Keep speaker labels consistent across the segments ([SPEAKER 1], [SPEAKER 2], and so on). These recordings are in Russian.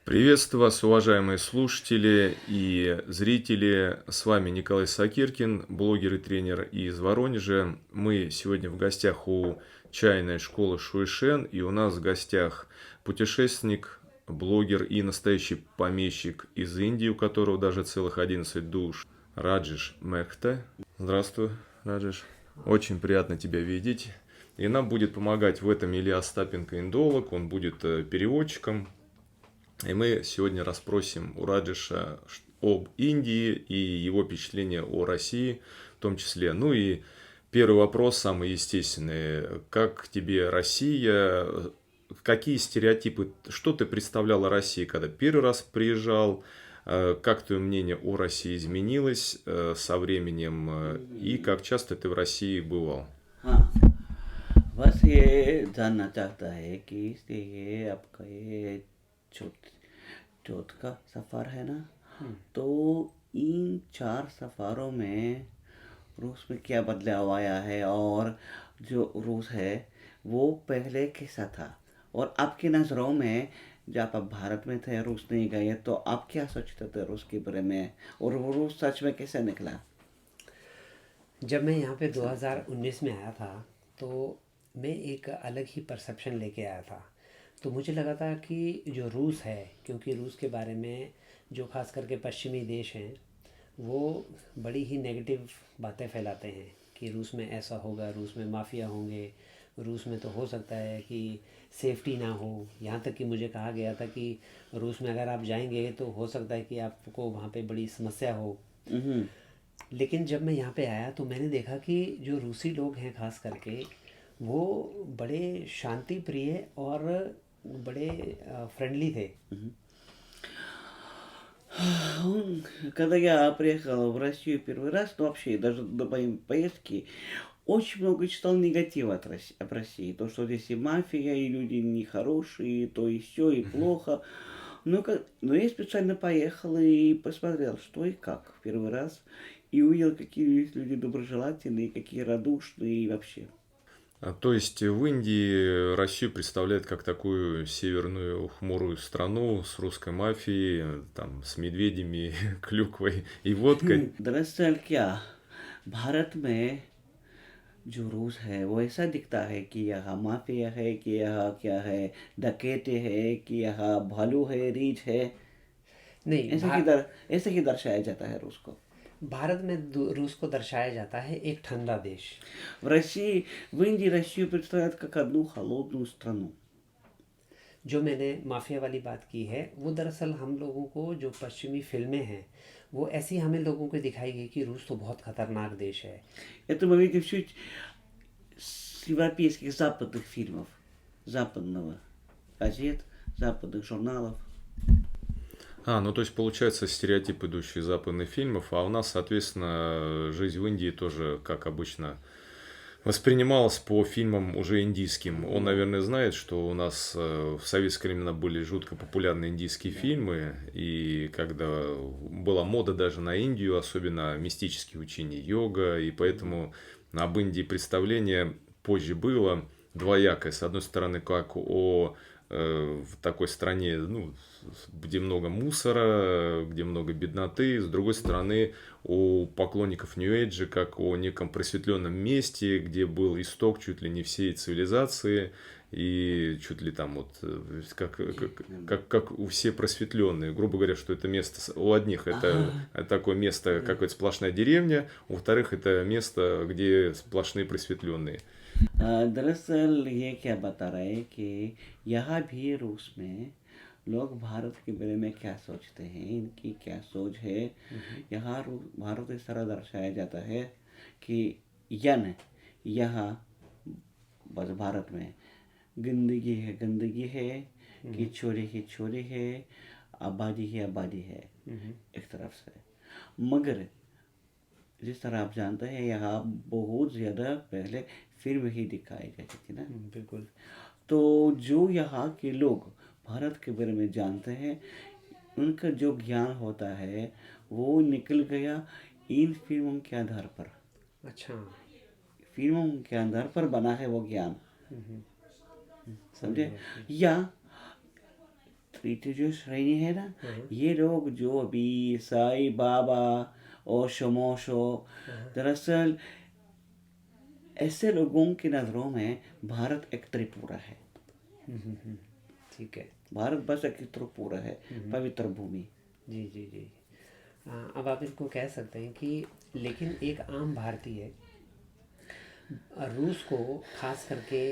[SPEAKER 1] Приветствую вас, уважаемые слушатели и зрители. С вами Николай Сакиркин, блогер и тренер из Воронежа. Мы сегодня в гостях у чайной школы Шуйшен, и у нас в гостях путешественник, блогер и настоящий помещик из Индии, у которого даже целых 11 душ, Раджеш Мехта. Здравствуй, Раджеш. Очень приятно тебя видеть. И нам будет помогать в этом Илья Остапенко, индолог, он будет переводчиком. И мы сегодня расспросим у Раджеша об Индии и его впечатления о России в том числе. Ну и первый вопрос, самый естественный. Как тебе Россия? Какие стереотипы, что ты представлял о России, когда первый раз приезжал? Как твое мнение о России изменилось со временем? И как часто ты в России бывал?
[SPEAKER 2] हाँ, बस ये जानना चाहता है कि ये आपका ये चौथ चौथ का सफ़र है ना। तो इन 4 सफ़रों में रूस में क्या बदलाव आया है, और जो रूस है वो पहले कैसा था, और आपकी नज़रों में जब आप भारत में थे, रूस नहीं गए, तो आप क्या सोचते थे रूस के बारे में, और वो रूस सच में कैसे निकला।
[SPEAKER 3] जब मैं यहाँ पे 2019 में आया था तो मैं एक अलग ही परसेप्शन लेके आया था। तो मुझे लगा था कि जो रूस है, क्योंकि रूस के बारे में जो खास करके पश्चिमी देश हैं वो बड़ी ही नेगेटिव बातें फैलाते हैं कि रूस में ऐसा होगा, रूस में माफिया होंगे, रूस में तो हो सकता है कि सेफ्टी ना हो। यहाँ तक कि मुझे कहा गया था कि रूस में अगर आप जाएंगे तो हो सकता है कि आपको वहाँ पे बड़ी समस्या हो।
[SPEAKER 2] हम्म।
[SPEAKER 3] लेकिन जब मैं यहाँ पे आया तो मैंने देखा कि जो रूसी लोग हैं खास करके वो बड़े शांति प्रिय और बड़े फ्रेंडली थे।
[SPEAKER 2] Когда я приехал в Россию первый раз, ну вообще даже до моей поездки, очень много читал негатива об России. То, что здесь и мафия, и люди нехорошие, и то и все, и плохо. Но я специально поехал и посмотрел, что и как в первый раз. И увидел, какие есть люди доброжелательные, какие радушные и вообще.
[SPEAKER 1] То есть в Индии Россию представляет как такую северную хмурую страну с русской мафией, там, с медведями, клюквой и водкой.
[SPEAKER 2] दरअसल क्या, भारत में जो रूस है वो ऐसा दिखता है कि यहाँ माफिया है, कि यहाँ क्या है, डकैते है, कि यहाँ भालू है, रीछ है।
[SPEAKER 3] नहीं,
[SPEAKER 2] ऐसा किधर ऐसा ही दर्शाया जाता है रूस को।
[SPEAKER 3] भारत में रूस को दर्शाया जाता है एक ठंडा देश।
[SPEAKER 2] В Индии Россию представляют как одну холодную страну.
[SPEAKER 3] जो मैंने माफिया वाली बात की है वो दरअसल हम लोगों को, जो पश्चिमी फिल्में हैं वो ऐसी हमें लोगों को दिखाई गई कि रूस तो बहुत ख़तरनाक देश है।
[SPEAKER 2] Это мы видим чуть с европейских западных фильмов, западного газет, западных журналов.
[SPEAKER 1] Ну то есть получается стереотип, идущий из западных фильмов, а у нас, соответственно, жизнь в Индии тоже, как обычно, воспринималась по фильмам уже индийским. Он, наверное, знает, что у нас в советские времена были жутко популярны индийские фильмы, и когда была мода даже на Индию, особенно мистические учения, йога, и поэтому об Индии представление позже было двоякое. С одной стороны, как о в такой стране, ну, где много мусора, где много бедноты, с другой стороны, у поклонников Нью-Эйджа, как о неком просветленном месте, где был исток чуть ли не всей цивилизации, и чуть ли там вот, как у все просветленные. Грубо говоря, что это место, у одних это такое место, какая-то сплошная деревня, у вторых это место, где сплошные просветленные.
[SPEAKER 2] दरअसल ये क्या बता रहा है कि यहाँ भी रूस में लोग भारत के बारे में क्या सोचते हैं, इनकी क्या सोच है। यहाँ भारत इस तरह दर्शाया जाता है कि यहाँ बस भारत में गंदगी है, कि चोरी है, आबादी है एक तरफ से। मगर जिस तरह आप जानते हैं, यहाँ बहुत ज़्यादा पहले फिल्म ही दिखाई गई थी ना।
[SPEAKER 3] बिल्कुल।
[SPEAKER 2] तो जो यहाँ के लोग भारत के बारे में जानते हैं, उनका जो ज्ञान होता है वो निकल गया इन फिल्मों के आधार पर।
[SPEAKER 3] अच्छा।
[SPEAKER 2] फिल्मों के आधार पर बना है वो ज्ञान, समझे। या स्पिरिचुअल जो श्रेणी है ना, ये लोग जो अभी साई बाबा ओशो मोशो, दरअसल ऐसे लोगों की नज़रों में भारत एक त्रिपुरा है।
[SPEAKER 3] ठीक है।
[SPEAKER 2] भारत बस एक त्रिपुरा है, पवित्र भूमि।
[SPEAKER 3] जी जी जी। अब आप इनको कह सकते हैं कि लेकिन एक आम भारतीय रूस को खास करके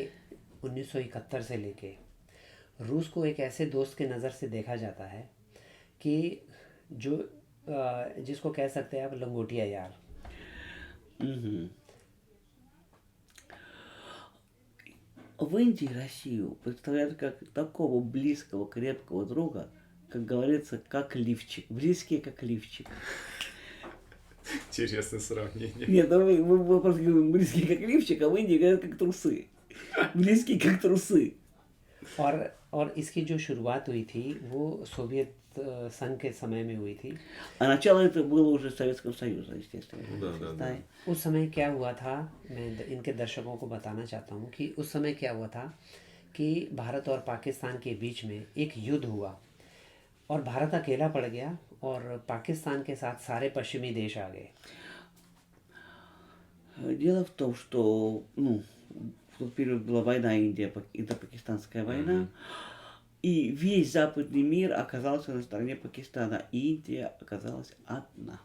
[SPEAKER 3] 1971 से लेके रूस को एक ऐसे दोस्त के नज़र से देखा जाता है कि जो जिसको कह सकते हैं आप लंगोटिया यार।
[SPEAKER 2] Мгм. В Индии Россию представляют как такого близкого, крепкого друга, как говорится, как лифчик. Близкие, как лифчик.
[SPEAKER 1] Интересное сравнение.
[SPEAKER 2] Нет, ну мы просто говорим близкие, как лифчик, а в Индии говорят, как трусы. Близкие, как трусы.
[SPEAKER 3] और इसकी जो शुरुआत हुई थी वो सोवियत संघ के समय में हुई थी।
[SPEAKER 2] А начало это было уже Советского Союза, естественно.
[SPEAKER 1] Да.
[SPEAKER 3] उस समय क्या हुआ था, मैं इनके दर्शकों को बताना चाहता हूँ कि उस समय क्या हुआ था कि भारत और पाकिस्तान के बीच में एक युद्ध हुआ और भारत अकेला पड़ गया और पाकिस्तान के साथ सारे पश्चिमी देश आ गए।
[SPEAKER 2] Дело в том, что в тот период была война Индо-Пакистанская война, и весь западный мир оказался на стороне Пакистана. Индия оказалась одна.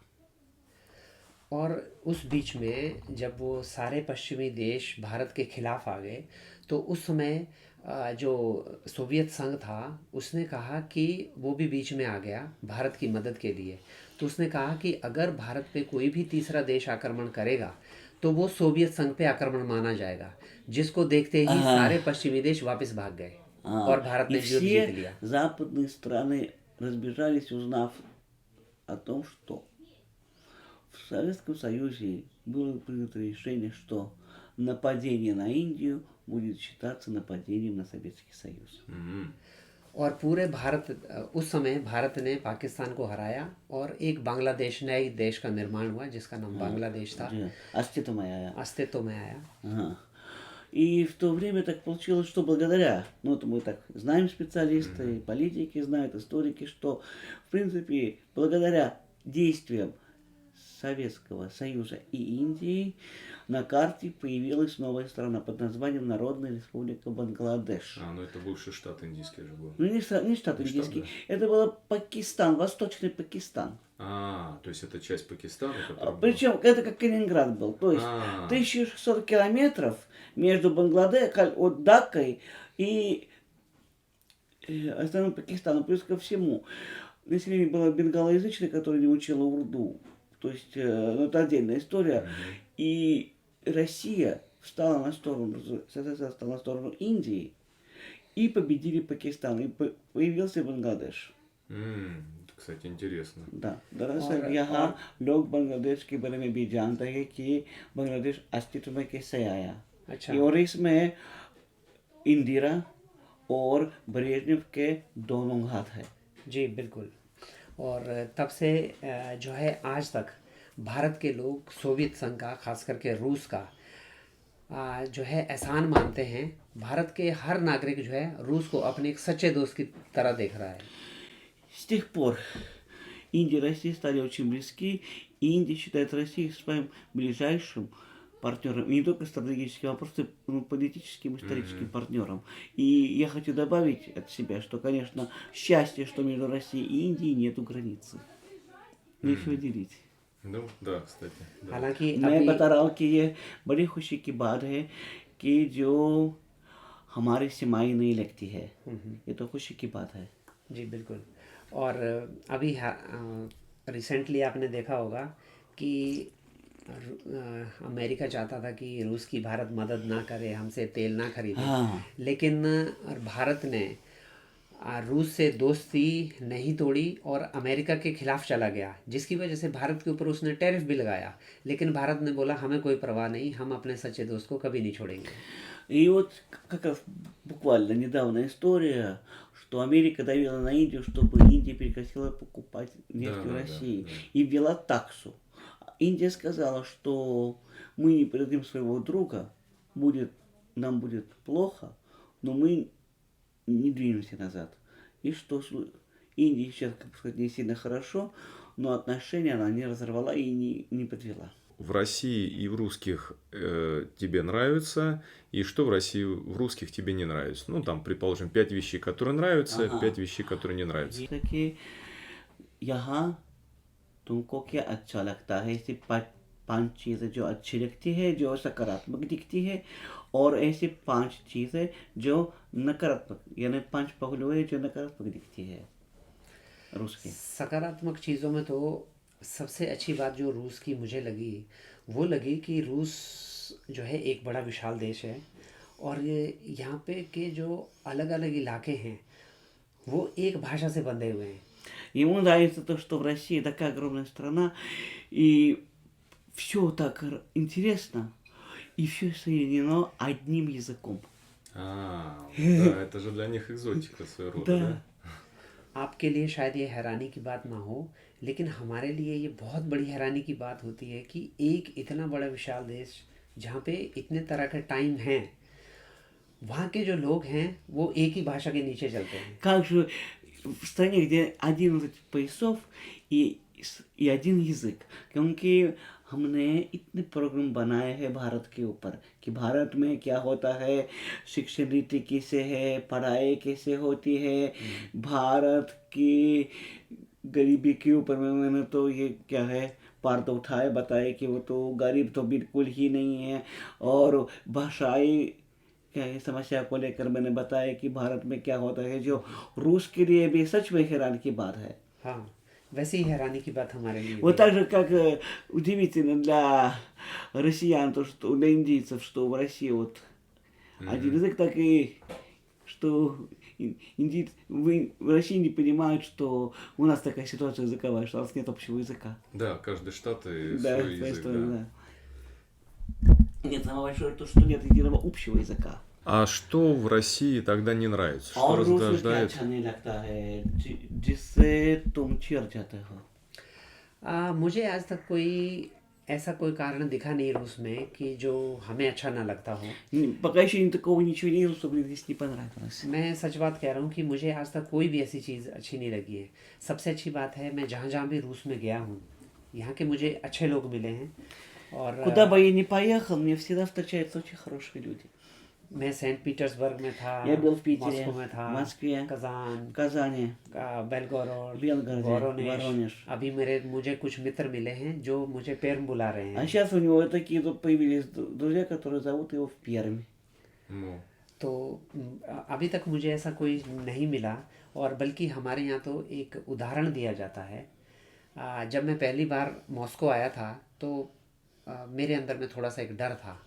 [SPEAKER 3] और उस बीच में जब वो सारे पश्चिमी देश भारत के खिलाफ आ गए तो उस समय जो सोवियत संघ था उसने कहा कि वो भी बीच में आ गया भारत की मदद के लिए। तो उसने कहा कि अगर भारत पे कोई भी तीसरा देश आक्रमण करेगा तो वो सोवियत संघ पे आक्रमण माना जाएगा, जिसको देखते ही सारे पश्चिमी देश वापस भाग गए और भारत ने
[SPEAKER 2] И
[SPEAKER 3] युद्ध जीत
[SPEAKER 2] все
[SPEAKER 3] लिया।
[SPEAKER 2] западные страны разбежались, узнав о том, что в Советском Союзе было принято решение, что нападение на Индию будет считаться нападением на Советский Союз.
[SPEAKER 3] और पूरे भारत उस समय भारत ने पाकिस्तान को हराया और एक बांग्लादेश नए देश का निर्माण हुआ जिसका नाम बांग्लादेश था, अस्तित्व में आया।
[SPEAKER 2] Ага. И в то время так получилось, что благодаря, это мы так знаем специалисты, политики знают, историки, что в принципе благодаря действиям Советского Союза и Индии на карте появилась новая страна под названием Народная Республика Бангладеш.
[SPEAKER 1] Это бывший штат индийский же был.
[SPEAKER 2] Не штат индийский,
[SPEAKER 1] да?
[SPEAKER 2] это был Пакистан, Восточный Пакистан.
[SPEAKER 1] То есть это часть Пакистана, которая
[SPEAKER 2] Причем это как Калининград был, то есть 1600 километров между Бангладешем, Даккой и остальным Пакистаном. Плюс ко всему, население было бенгалоязычное, которое не учило урду. То есть, это отдельная история. И Россия встала на сторону, соответственно, стала на сторону Индии и победили Пакистан. И появился Бангладеш.
[SPEAKER 1] Это, кстати, интересно.
[SPEAKER 2] Да. दरअसल यहाँ लोग बांग्लादेश के बारे में भी जानते हैं कि बांग्लादेश अस्तित्व में कैसे आया।
[SPEAKER 3] अच्छा।
[SPEAKER 2] और इसमें इंदिरा और ब्रेजनेव के दोनों हाथ है।
[SPEAKER 3] जी बिल्कुल। और तब से जो है आज तक भारत के लोग सोवियत संघ का, खास करके रूस का जो है एहसान मानते हैं। भारत के हर नागरिक जो है रूस को अपने एक सच्चे दोस्त की तरह देख रहा है।
[SPEAKER 2] С тех пор Индия и Россия стали очень близки, и Индия считает Россию своим ближайшим партнером, и не только стратегическим, а просто политическим, историческим партнером. И я хочу добавить от себя, что, конечно, счастье, что между Россией и Индией нету границы. Нечего делить.
[SPEAKER 1] Да, кстати. Да.
[SPEAKER 3] हालांकि
[SPEAKER 2] मैं
[SPEAKER 3] अभी
[SPEAKER 2] बता रहा हूँ कि ये बड़ी खुशी की बात है कि जो हमारी सीमाएं नहीं लगती है, ये तो खुशी की बात है।
[SPEAKER 3] जी बिल्कुल। और अभी रिसेंटली आपने देखा होगा कि अमेरिका चाहता था कि रूस की भारत मदद ना करे, हमसे तेल ना खरीदे। लेकिन भारत ने रूस से दोस्ती नहीं तोड़ी और अमेरिका के खिलाफ चला गया, जिसकी वजह से भारत के ऊपर उसने टैरिफ भी लगाया। लेकिन भारत ने बोला हमें कोई परवाह नहीं, हम अपने सच्चे दोस्त को कभी नहीं छोड़ेंगे।
[SPEAKER 2] И вот как раз буквально недавно история, что Америка давила на Индию, чтобы Индия прекратила покупать нефть в России и ввела таксу. Индия сказала, что мы не предадим своего друга, нам будет плохо, но мы не двинемся назад. и что Индии сейчас, как бы сказать, не сильно хорошо, но отношения она не разорвала и не подвела.
[SPEAKER 1] В России и в русских тебе нравится, и что в России в русских тебе не нравится? Ну, там, предположим, 5 вещей, которые нравятся,
[SPEAKER 2] Ага.
[SPEAKER 1] 5 вещей, которые не нравятся.
[SPEAKER 2] जैसे कि यहाँ तुमको क्या अच्छा लगता है, ऐसी पांच चीज़ें जो अच्छी लगती है, जो सकारात्मक दिखती है, और ऐसी 5 चीज़ें जो नकारात्मक, यानी 5 पहलू है जो नकारात्मक दिखती है रूस के।
[SPEAKER 3] सकारात्मक चीज़ों में तो सबसे अच्छी बात जो रूस की मुझे लगी वो लगी कि रूस जो है एक बड़ा विशाल देश है, और ये यहाँ पे के जो अलग अलग इलाके हैं वो एक भाषा से बंधे हुए हैं.
[SPEAKER 2] Ему нравится то, что в России такая огромная страна, и все так интересно, и все соединено одним языком.
[SPEAKER 1] Да, это же для них экзотика своего рода, да?
[SPEAKER 3] आपके लिए शायद ये हैरानी की बात ना हो, लेकिन हमारे लिए ये बहुत बड़ी हैरानी की बात होती है कि एक इतना बड़ा विशाल देश जहाँ पे इतने तरह के टाइम हैं, वहाँ के जो लोग हैं वो एक ही भाषा के नीचे चलते हैं.
[SPEAKER 2] Как же в стране, где 11 поясов и один языक, क्योंकि हमने इतने प्रोग्राम बनाए हैं भारत के ऊपर कि भारत में क्या होता है, शिक्षण नीति कैसे है, पढ़ाई कैसे होती है, भारत की गरीबी के ऊपर में मैंने तो ये क्या है पर्दा उठाए बताए कि वो तो गरीब तो बिल्कुल ही नहीं है, और भाषाई क्या है समस्या को लेकर मैंने बताया कि भारत में क्या होता है, जो रूस के लिए भी सच में हैरान की बात है.
[SPEAKER 3] हाँ, वैसे ही हैरानी की बात हमारे लिए
[SPEAKER 2] Вот
[SPEAKER 3] भी
[SPEAKER 2] так же, как удивительно для россиян, то, что для индийцев, что в России вот один язык, так и что индийцы в России не понимают, что у нас такая ситуация языковая, что у нас нет общего языка.
[SPEAKER 1] Да, каждый штат и
[SPEAKER 2] Да,
[SPEAKER 1] свой язык,
[SPEAKER 2] что,
[SPEAKER 1] да.
[SPEAKER 2] Нет, самое большое то, что нет единого общего языка.
[SPEAKER 1] А что в России тогда не нравится? Что
[SPEAKER 2] और रूस में क्या
[SPEAKER 1] раздражает?
[SPEAKER 2] अच्छा नहीं लगता है जिससे तुम चिढ़ जाते हो?
[SPEAKER 3] मुझे आज तक कोई ऐसा कोई कारण दिखा नहीं रूस में कि जो हमें अच्छा ना लगता हो.
[SPEAKER 2] Пока еще такого ничего не вижу, что мне здесь не понравилось.
[SPEAKER 3] मैं सच बात कह रहा हूँ कि मुझे आज तक कोई भी ऐसी चीज़ अच्छी नहीं लगी है. सबसे अच्छी बात है मैं जहाँ जहाँ भी रूस में गया हूँ यहाँ के मुझे अच्छे लोग मिले हैं. और
[SPEAKER 2] Куда бы я ни поехал, мне всегда встречаются очень хорошие люди.
[SPEAKER 3] मैं सेंट पीटर्सबर्ग में था,
[SPEAKER 2] Я был в Питере,
[SPEAKER 3] मॉस्को में था,
[SPEAKER 2] в Москве,
[SPEAKER 3] कजान,
[SPEAKER 2] в Казани,
[SPEAKER 3] बेलगोरोड,
[SPEAKER 2] Белгороде,
[SPEAKER 3] वोरोनेश.
[SPEAKER 2] Воронеж.
[SPEAKER 3] अभी मुझे कुछ मित्र मिले हैं जो मुझे पेर्म बुला रहे
[SPEAKER 2] А
[SPEAKER 3] हैं.
[SPEAKER 2] сейчас у него такие тут появились друзья, которые зовут его в Пермь.
[SPEAKER 1] Ну,
[SPEAKER 3] तो अभी तक मुझे ऐसा कोई नहीं मिला, और बल्कि हमारे यहाँ तो एक उदाहरण दिया जाता है. जब मैं पहली बार मॉस्को आया था तो मेरे अंदर में थोड़ा सा एक डर था.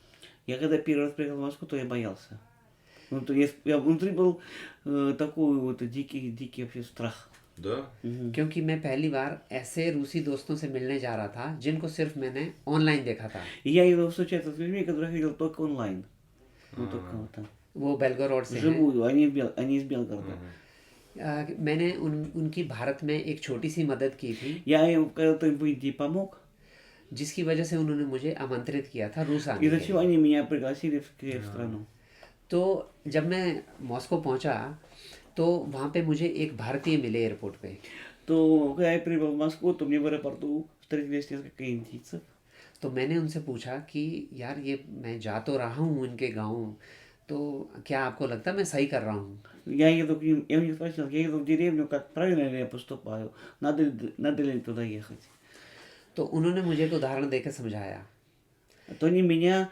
[SPEAKER 2] Я когда первый раз приехал в Москву, то я боялся. Ну, то я внутри был такой вот дикий вообще страх.
[SPEAKER 1] да?
[SPEAKER 3] क्योंकि मैं पहली बार ऐसे रूसी दोस्तों से मिलने जा रहा था जिनको सिर्फ मैंने ऑनलाइन देखा था.
[SPEAKER 2] И я иду встречаться с людьми, которых видел только онлайн. Ну, только вот так.
[SPEAKER 3] वो बेलगोरोड से हैं.
[SPEAKER 2] Вживую, они из Белгорода.
[SPEAKER 3] मैंने उनकी भारत में एक छोटी सी मदद की थी
[SPEAKER 2] Я им когда-то в Индии помог,
[SPEAKER 3] जिसकी वजह से उन्होंने मुझे आमंत्रित किया था रूस आने
[SPEAKER 2] из-за
[SPEAKER 3] के
[SPEAKER 2] чего
[SPEAKER 3] लिए.
[SPEAKER 2] они меня пригласили в страну.
[SPEAKER 3] तो जब मैं मॉस्को पहुंचा तो वहाँ पे मुझे एक भारतीय मिले एयरपोर्ट पे.
[SPEAKER 2] То, когда я прибыл в Москву, то мне в аэропорту встретились несколько индийцев.
[SPEAKER 3] तो मैंने उनसे पूछा कि यार ये मैं जा तो रहा हूँ इनके गाँव, तो क्या आपको लगता है मैं सही कर रहा हूँ?
[SPEAKER 2] Я еду к ним, я у них спросил, я еду в деревню, как правильно ли я поступаю, надо ли туда ехать.
[SPEAKER 3] तो उन्होंने मुझे एक उदाहरण देकर समझाया
[SPEAKER 2] То они меня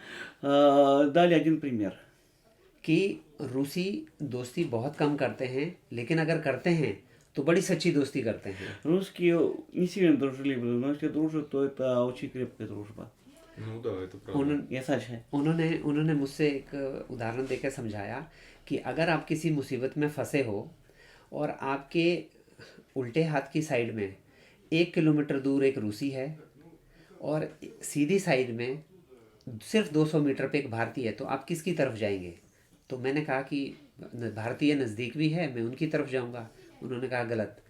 [SPEAKER 2] дали один пример.
[SPEAKER 3] कि रूसी दोस्ती बहुत कम करते हैं, लेकिन अगर करते हैं तो बड़ी सच्ची दोस्ती करते हैं.
[SPEAKER 2] Русские не сильно дружелюбные, но если дружат, то это очень крепкая дружба.
[SPEAKER 1] Ну да, это правда.
[SPEAKER 2] Я सच है.
[SPEAKER 3] उन्होंने मुझसे एक उदाहरण देकर समझाया कि अगर आप किसी मुसीबत में फंसे हो और आपके उल्टे हाथ की साइड में 1 किलोमीटर दूर एक रूसी है और सीधी साइड में सिर्फ 200 मीटर पे एक भारतीय है, तो आप किसकी तरफ जाएंगे? तो मैंने कहा कि भारतीय नज़दीक भी है, मैं उनकी तरफ जाऊंगा. उन्होंने कहा गलत,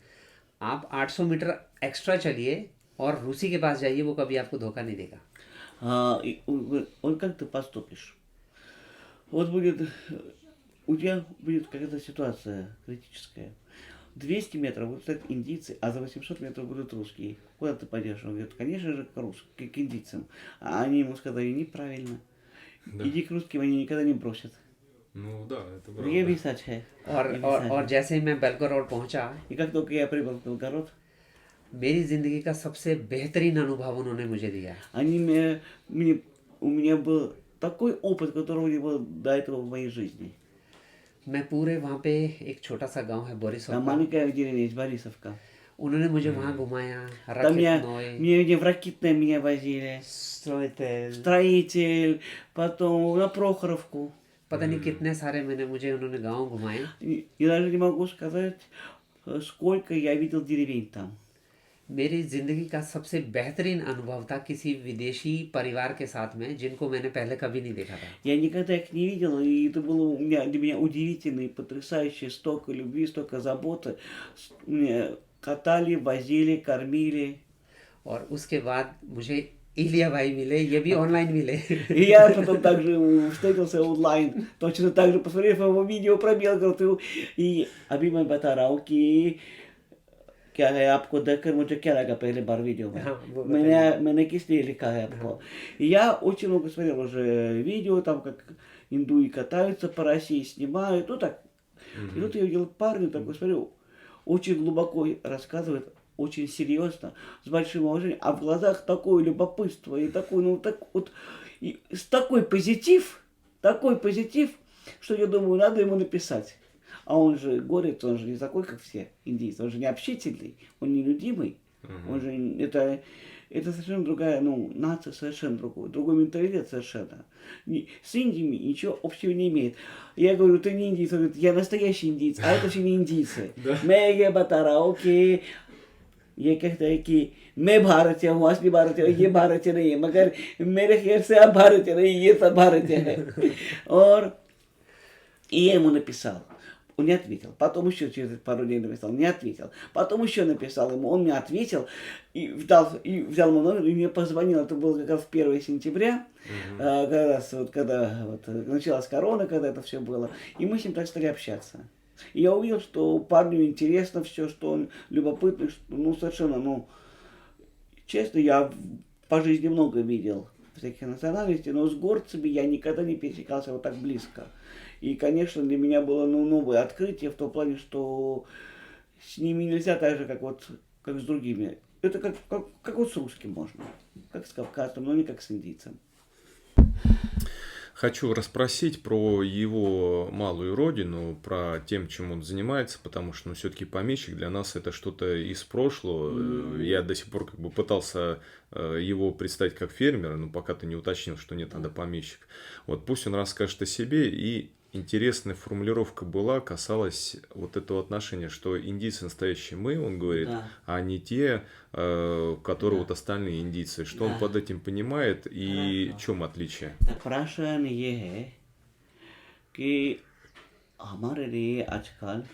[SPEAKER 3] आप 800 मीटर एक्स्ट्रा चलिए और रूसी के पास जाइए, वो कभी आपको धोखा नहीं देगा.
[SPEAKER 2] Он как ты поступишь? Вот у тебя будет какая-то ситуация критическая. 200 метров будут стоять индийцы, а за 800 метров будут русские. Куда ты пойдешь? Он говорит, конечно же, к индийцам. А они ему сказали, неправильно.
[SPEAKER 1] Да.
[SPEAKER 2] Иди к русским, они никогда не бросят.
[SPEAKER 1] Ну да, это
[SPEAKER 2] ये भी
[SPEAKER 1] правда.
[SPEAKER 2] सच है.
[SPEAKER 3] और जैसे ही मैं बेलगोरोड पहुंचा,
[SPEAKER 2] И как только я прибыл в Белгород,
[SPEAKER 3] मेरी ज़िंदगी का सबसे बेहतरीन अनुभव उन्होंने मुझे दिया।
[SPEAKER 2] у меня был такой опыт, которого не было до этого в моей жизни.
[SPEAKER 3] मैं पूरे वहाँ पे एक छोटा सा गांव है बोरिसोव
[SPEAKER 2] Там
[SPEAKER 3] का,
[SPEAKER 2] маленькая деревня из Борисовка.
[SPEAKER 3] उन्होंने मुझे वहाँ घुमाया,
[SPEAKER 2] Там
[SPEAKER 3] रखित
[SPEAKER 2] меня в Ракитное меня возили.
[SPEAKER 3] स्ट्रोइतेल,
[SPEAKER 2] Строитель, потом на Прохоровку.
[SPEAKER 3] पता नहीं कितने सारे मुझे उन्होंने गांव घुमाए।
[SPEAKER 2] Я даже не могу сказать, сколько я видел деревень там.
[SPEAKER 3] मेरी ज़िंदगी का सबसे बेहतरीन अनुभव था किसी विदेशी परिवार के साथ में जिनको मैंने पहले कभी नहीं देखा था।
[SPEAKER 2] Я никогда их не видел, и это было для меня удивительно и потрясающе. Столько любви, столько заботы. Меня катали, возили, кормили.
[SPEAKER 3] और उसके बाद मुझे इलिया भाई मिले, ये भी ऑनलाइन मिले।
[SPEAKER 2] И я потом также встретился онлайн, точно так же, посмотрев его видео про Белгород, и अभी मैं बता रहा हूँ कि क्या है आपको देखकर मुझे क्या लगा पहले बार वीडियो में.
[SPEAKER 3] हाँ, वो बताइए।
[SPEAKER 2] मैंने किस लिए लिखा है आपको. И я очень много смотрел уже видео, там как индуи катаются по России, снимают, ну так. И тут я видел парня, такой смотрю, очень глубоко рассказывает, очень серьезно, с большим уважением, а в глазах такое любопытство и такой, ну так вот, и с такой позитив, что я думаю, надо ему написать. А он же горец, он же не такой, как все индийцы, он же не общительный, он не любимый, он же, это совершенно другая, ну, нация совершенно другой менталитет совершенно. С Индиями ничего общего не имеет. Я говорю, ты не индийец, он говорит, я настоящий индийец, а это все не индийцы. मैं ये बता रहा हूँ कि ये कहता है कि मैं भारतीय हूँ, असली भारतीय हूँ, ये भारतीय नहीं है, मगर मेरे ख्याल से आप भारतीय नहीं, ये सब भारतीय है. और я ему написал. Он не ответил. Потом еще через пару дней написал, не ответил. Потом еще написал ему, он мне ответил, и взял мой номер, и мне позвонил. Это было как раз 1 сентября, как раз вот, когда вот, началась корона, когда это все было. И мы с ним так стали общаться. И я увидел, что парню интересно все, что он любопытный, что, ну, совершенно, ну, честно, я по жизни много видел всяких национальностей, но с горцами я никогда не пересекался вот так близко. И, конечно, для меня было, ну, новое открытие в том плане, что с ними нельзя так же, как с другими. Это как вот с русским можно, как с кавказцем, но не как с индийцем.
[SPEAKER 1] Хочу расспросить про его малую родину, про тем, чем он занимается, потому что, ну, все-таки помещик для нас это что-то из прошлого. Я до сих пор как бы пытался его представить как фермера, но пока ты не уточнил, что нет, надо помещик. Вот пусть он расскажет о себе, и интересная формулировка была, касалась вот этого отношения, что индийцы настоящие мы, он говорит,
[SPEAKER 2] Да.
[SPEAKER 1] а не те, которые вот остальные индийцы. Что он под этим понимает и в чем отличие?
[SPEAKER 2] प्रश्न ये है कि हमारे लिए आजकल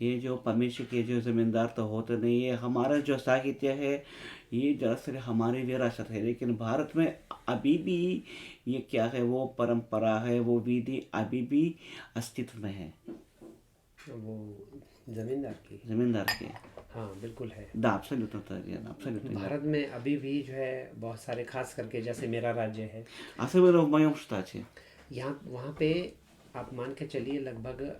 [SPEAKER 2] ये जो परमेश्वर के जो जमींदार तो होते नहीं है, हमारा जो साहित्य है ये दरअसल हमारी विरासत है, लेकिन भारत में अभी भी ये क्या है, वो परंपरा है, वो विधि अभी भी अस्तित्व में है.
[SPEAKER 3] वो जमींदार की,
[SPEAKER 2] जमींदार के
[SPEAKER 3] हाँ बिल्कुल है।
[SPEAKER 2] Да, абсолютно верно, абсолютно верно.
[SPEAKER 3] भारत में अभी भी जो है बहुत सारे, खास करके जैसे मेरा राज्य है,
[SPEAKER 2] Особенно в моем штате.
[SPEAKER 3] यहाँ वहाँ पे आप मान के चलिए लगभग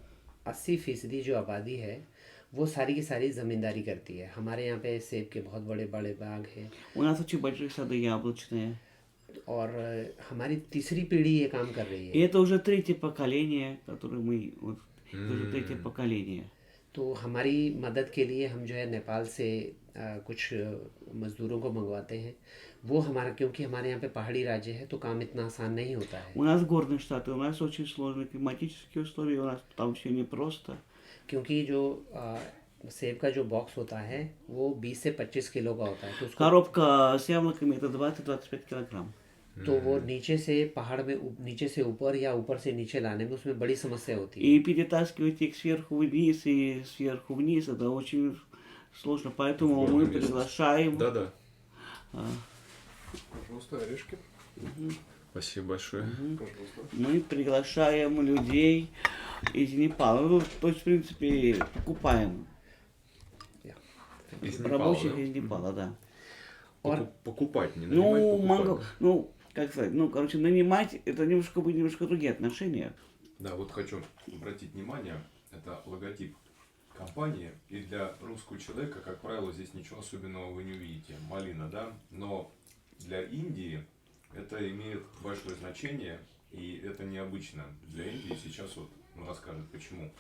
[SPEAKER 3] 80% जो आबादी है वो सारी की सारी ज़मींदारी करती है। हमारे यहाँ पे सेब के बहुत बड़े बड़े बाग हैं
[SPEAKER 2] У нас очень большие сады яблочные.
[SPEAKER 3] और हमारी तीसरी पीढ़ी ये काम कर रही
[SPEAKER 2] И
[SPEAKER 3] है।
[SPEAKER 2] это уже третье поколение, которое мы... Вот, это уже третье поколение.
[SPEAKER 3] तो हमारी मदद के लिए हम जो है नेपाल से कुछ मज़दूरों को मंगवाते हैं। वो हमारा, क्योंकि हमारे यहाँ पे पहाड़ी राज्य है तो काम इतना आसान नहीं होता है,
[SPEAKER 2] У нас горные штаты, у нас очень сложные климатические условия, у нас там все непросто.
[SPEAKER 3] क्योंकि जो सेब का जो बॉक्स होता है वो 20 से 25 किलो का होता है, तो उसको
[SPEAKER 2] Коробка с яблоками это 20-25 килограмм.
[SPEAKER 3] तो वो नीचे से पहाड़ में नीचे से ऊपर या ऊपर से नीचे लाने में उसमें बड़ी समस्या होती है।
[SPEAKER 2] И перетаскивать их сверху вниз и сверху вниз, это очень сложно, поэтому мы приглашаем...
[SPEAKER 1] Да-да.
[SPEAKER 4] Пожалуйста, орешки.
[SPEAKER 1] Спасибо большое.
[SPEAKER 4] Пожалуйста.
[SPEAKER 2] Мы приглашаем людей из Непала, ну, то есть, в принципе, покупаем.
[SPEAKER 1] Из Непала,
[SPEAKER 2] рабочих
[SPEAKER 1] да?
[SPEAKER 2] из Непала, да.
[SPEAKER 1] Покупать, не нанимать,
[SPEAKER 2] Ну,
[SPEAKER 1] покупать.
[SPEAKER 2] могу, ну, как сказать, ну, короче, нанимать, это немножко были немножко другие отношения.
[SPEAKER 1] Да, вот хочу обратить внимание, это логотип компании, и для русского человека, как правило, здесь ничего особенного вы не увидите. Малина, да, но для Индии это имеет большое значение, и это необычно для Индии. Сейчас вот он расскажет, почему.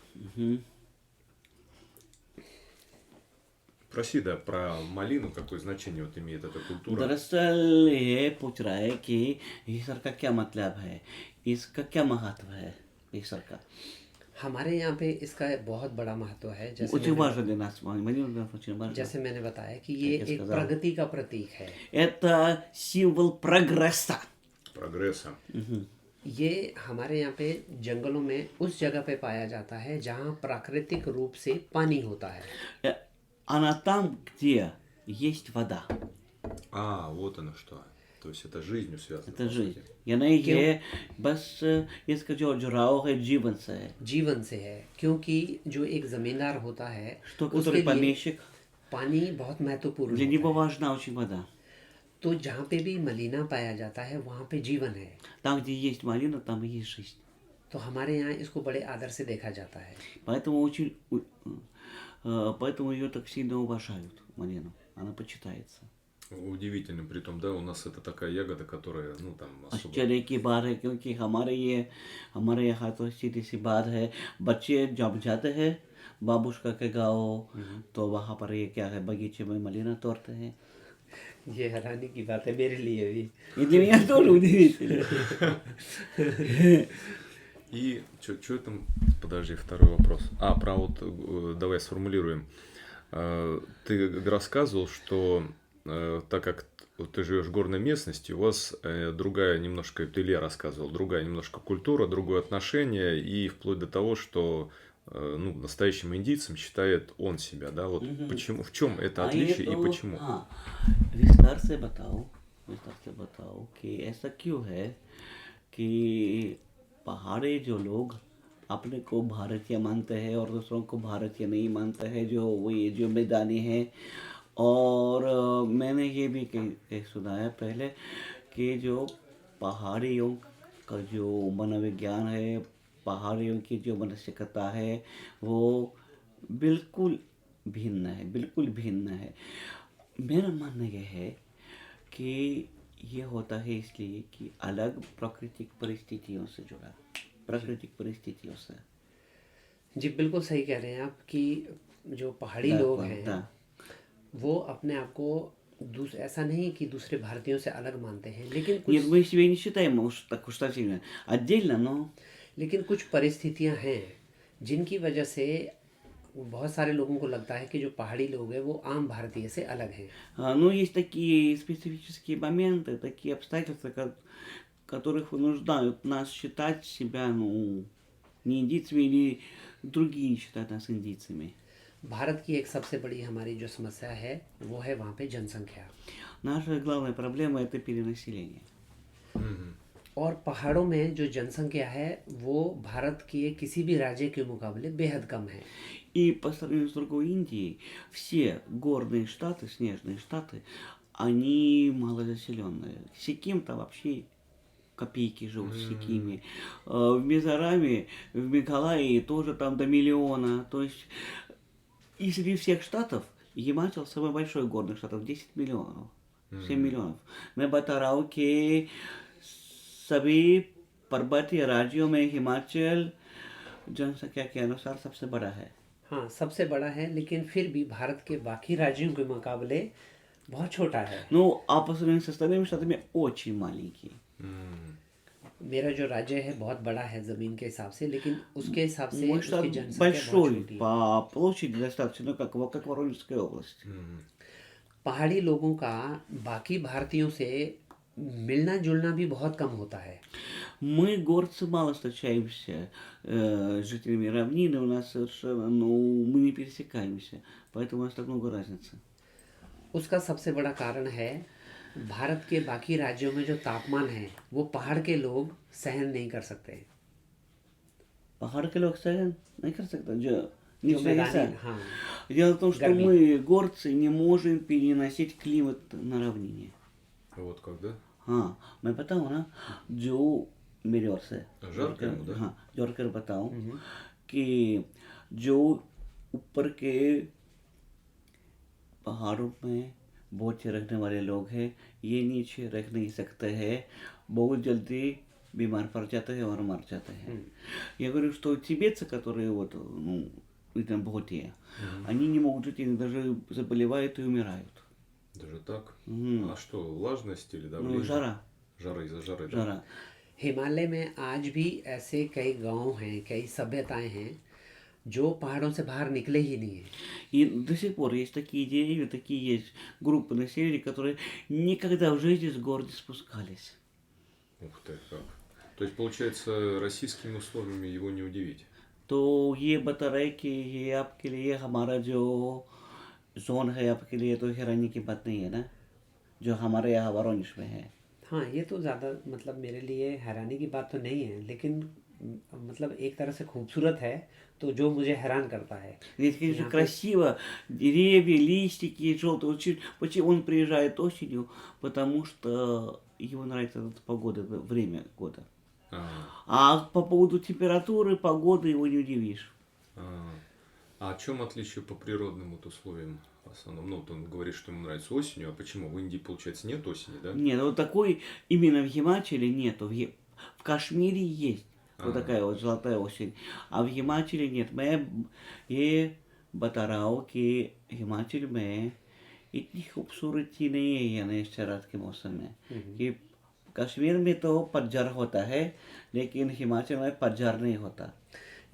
[SPEAKER 1] Проси, да, про малину, какое значение вот имеет эта культура.
[SPEAKER 2] दरअसल ये पूछ रहा है कि ईश्वर का क्या मतलब है, इसका क्या महत्व है ईश्वर का.
[SPEAKER 3] हमारे यहाँ पे इसका बहुत बड़ा महत्व है।
[SPEAKER 2] Очень важно для нас, очень важно.
[SPEAKER 3] जैसे मैंने बताया कि ये
[SPEAKER 2] Как я
[SPEAKER 3] एक
[SPEAKER 2] сказал.
[SPEAKER 3] प्रगति का प्रतीक है।
[SPEAKER 2] Это символ прогресса.
[SPEAKER 1] Прогресса.
[SPEAKER 3] ये हमारे यहाँ पे जंगलों में उस जगह पे पाया जाता है जहाँ प्राकृतिक रूप से पानी होता है।
[SPEAKER 2] Она там, где есть вода.
[SPEAKER 1] А, вот оно что. То есть это с жизнью связано.
[SPEAKER 2] Это
[SPEAKER 1] по
[SPEAKER 2] жизнь.
[SPEAKER 1] сути.
[SPEAKER 2] यानी ये बस इसका जो जुड़ाव है जीवन से है.
[SPEAKER 3] जीवन से है, क्योंकि जो एक जमींदार होता है
[SPEAKER 2] Что
[SPEAKER 3] उसके
[SPEAKER 2] который
[SPEAKER 3] लिए
[SPEAKER 2] помещик,
[SPEAKER 3] पानी बहुत महत्वपूर्ण
[SPEAKER 2] для
[SPEAKER 3] होता
[SPEAKER 2] него
[SPEAKER 3] है।
[SPEAKER 2] важна очень вода.
[SPEAKER 3] तो जहाँ पे भी मलीना पाया जाता है वहाँ पे जीवन है।
[SPEAKER 2] Там, где есть малина, там и есть жизнь.
[SPEAKER 3] तो हमारे यहाँ इसको बड़े आदर से देखा जाता है।
[SPEAKER 2] Поэтому поэтому ее так сильно уважают, малину. Она почитается.
[SPEAKER 1] Удивительно, при том, да, у нас это такая ягода, которая, ну, там, особо...
[SPEAKER 2] आश्चर्य की बात है क्योंकि हमारे यहाँ तो सीधी सी बात है, बच्चे जब जाते हैं बाबूश्का के गाँव तो वहाँ पर ये क्या है, बगीचे में मलिना तोड़ते हैं.
[SPEAKER 3] ये हैरानी की बात है मेरे लिए भी।
[SPEAKER 2] И для меня тоже удивительно.
[SPEAKER 1] И что там? Подожди, второй вопрос. Про вот, давай сформулируем. Ты рассказывал, что так как ты живешь в горной местности, у вас другая немножко, ты Илья рассказывал, другая немножко культура, другое отношение, и вплоть до того, что ну, настоящим индийцем считает он себя, да? Вот почему, в чем это отличие и почему?
[SPEAKER 2] विस्तार से बताओ कि ऐसा क्यों है कि पहाड़ी जो लोग अपने को भारतीय मानते हैं और दूसरों को भारतीय नहीं मानते हैं, जो वो ये जो मैदानी है. और मैंने ये भी कहीं सुना है पहले कि जो पहाड़ियों का जो मनोविज्ञान है, पहाड़ियों की जो मानसिकता है, वो बिल्कुल भिन्न है. मेरा मानना यह है कि ये होता है इसलिए कि अलग प्राकृतिक परिस्थितियों से जुड़ा, प्राकृतिक परिस्थितियों से.
[SPEAKER 3] जी बिल्कुल सही कह रहे हैं आप कि जो पहाड़ी लोग हैं वो अपने आप को ऐसा नहीं कि दूसरे भारतीयों से अलग मानते हैं, लेकिन
[SPEAKER 2] Нет,
[SPEAKER 3] कुछ
[SPEAKER 2] мы себя не считаем уж так уж совсем отдельно, но
[SPEAKER 3] लेकिन कुछ परिस्थितियां हैं जिनकी वजह से बहुत सारे लोगों को लगता है कि जो पहाड़ी लोग हैं वो आम भारतीय से अलग हैं।
[SPEAKER 2] но есть такие специфические моменты, такие обстоятельства, которых вынуждают нас считать себя, ну, не индийцами или другие считать нас индийцами.
[SPEAKER 3] भारत की एक सबसे बड़ी हमारी जो समस्या है वो है वहाँ पे जनसंख्या।
[SPEAKER 2] Наша главная проблема – это перенаселение.
[SPEAKER 3] और पहाड़ों में जो जनसंख्या है वो भारत के किसी भी राज्य के मुकाबले बेहद कम है।
[SPEAKER 2] И по сравнению с другой Индией, все горные штаты, снежные штаты, они малозаселенные. Сиким-то вообще копейки живут в Сикиме. В Мизораме, в Мегалае тоже там до миллиона. То есть, и среди всех штатов Ямачал самый большой горных штатов, 10 миллионов, 7 миллионов. मैं बता रहा हूँ कि सभी पर्वतीय राज्यों में हिमाचल जनसंख्या के अनुसार सबसे बड़ा है.
[SPEAKER 3] हाँ सबसे बड़ा है, लेकिन फिर भी भारत के बाकी राज्यों के मुकाबले बहुत छोटा है।
[SPEAKER 2] Ну, а по сравнению с остальными штатами очень маленький.
[SPEAKER 3] मेरा जो राज्य है बहुत बड़ा है ज़मीन के हिसाब से, लेकिन उसके हिसाब से
[SPEAKER 2] Мой
[SPEAKER 3] उसकी
[SPEAKER 2] штат
[SPEAKER 3] जनसंख्या बहुत
[SPEAKER 2] большой,
[SPEAKER 3] छोटी है।
[SPEAKER 2] по площади достаточно, как Воронежская область.
[SPEAKER 3] पहाड़ी लोगों का बाकी भारतीयों से मिलना जुलना भी बहुत कम होता है।
[SPEAKER 2] Мы, горцы, мало встречаемся с жителями равнины, у нас совершенно, ну, мы не пересекаемся, поэтому у нас так много разницы.
[SPEAKER 3] उसका सबसे बड़ा कारण है भारत के बाकी राज्यों में जो तापमान है वो पहाड़ के लोग सहन नहीं कर सकते।
[SPEAKER 2] पहाड़ के लोग सहन नहीं कर सकते, जो
[SPEAKER 3] जो
[SPEAKER 2] Ничего
[SPEAKER 3] मैदानी
[SPEAKER 2] нельзя.
[SPEAKER 3] हाँ
[SPEAKER 2] Дело в том, что
[SPEAKER 3] गर्मी
[SPEAKER 2] мы, горцы, не можем переносить климат на равнине.
[SPEAKER 1] Вот как, да?
[SPEAKER 2] हाँ, मैं बताऊँ ना, जो मेरे ओर से
[SPEAKER 1] жарко ему, да?
[SPEAKER 2] हाँ, जोड़ कर बताऊँ कि जो ऊपर के पहाड़ों में बहुत से रखने वाले लोग हैं, ये नीचे रख नहीं सकते हैं, बहुत जल्दी बीमार पड़ जाते हैं और मर जाते हैं. Я говорю, что тибетцы, которые вот, ну, их там богатые, они не могут жить, они даже заболевают и умирают.
[SPEAKER 1] Даже так?
[SPEAKER 2] Мгм.
[SPEAKER 1] А что, влажность или
[SPEAKER 2] Ну,
[SPEAKER 1] давление?
[SPEAKER 2] жара,
[SPEAKER 1] Жара из-за жары, да?
[SPEAKER 2] жара.
[SPEAKER 3] हिमालय में आज भी ऐसे कई गांव हैं, कई सभ्यताएं हैं जो पहाड़ों से बाहर निकले ही नहीं है.
[SPEAKER 2] И до сих пор есть такие деревья, такие есть группы населения, которые никогда в жизни с гор не спускались.
[SPEAKER 1] Ух ты, как. То есть, получается, российскими условиями его не удивить.
[SPEAKER 2] तो ये बता रहे कि ये आपके लिए हमारा जो जोन है आपके लिए तो हैरानी की बात नहीं है ना, जो हमारे यहाँ वाराणसी में है.
[SPEAKER 3] हाँ ये तो ज़्यादा मतलब मेरे लिए हैरानी की बात तो नहीं है, लेकिन मतलब एक तरह से खूबसूरत है तो जो मुझे हैरान करता है.
[SPEAKER 2] Здесь, конечно,
[SPEAKER 3] यहाँ पे
[SPEAKER 2] красиво, деревья, листики желтые. Почему он приезжает осенью? Потому что ему нравится эта погода, это время года.
[SPEAKER 1] А,
[SPEAKER 2] А по поводу температуры, погоды его не удивишь.
[SPEAKER 1] а о чем отличие по природным вот условиям в основном? Ну, вот он говорит, что ему нравится осенью, а почему? В Индии, получается, нет осени, да?
[SPEAKER 2] Нет, вот такой именно в Химачале нету. В Кашмире есть вот
[SPEAKER 1] Ага.
[SPEAKER 2] такая вот золотая осень, а в Химачале нет. मैं ये बता रहा हूँ कि हिमाचल में इतनी खूबसूरती नहीं है यानी शरद के मौसम में कि कश्मीर में तो पतझड़ होता है लेकिन हिमाचल में पतझड़ नहीं होता.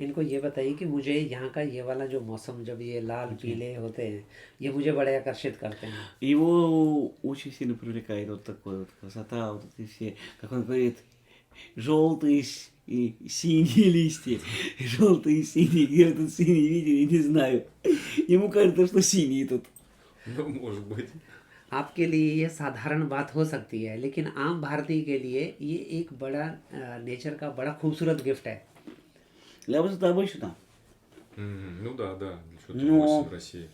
[SPEAKER 3] इनको ये बताइए कि मुझे यहाँ का ये वाला जो मौसम जब ये लाल पीले होते हैं ये मुझे बड़े आकर्षित करते हैं.
[SPEAKER 2] Его очень сильно привлекает вот такой вот красота, вот эти все, как он говорит, желтые и синие листья. Желтые и синие, где вы тут синий видели, не знаю. Ему кажется, что синий тут.
[SPEAKER 1] Ну, может быть.
[SPEAKER 3] आपके लिए ये साधारण बात हो सकती है, लेकिन आम भारतीय के लिए ये एक बड़ा नेचर का बड़ा खूबसूरत गिफ्ट है.
[SPEAKER 2] Для вас это обычно.
[SPEAKER 1] Ну да, да. Что-то
[SPEAKER 2] Но-
[SPEAKER 1] осень в России.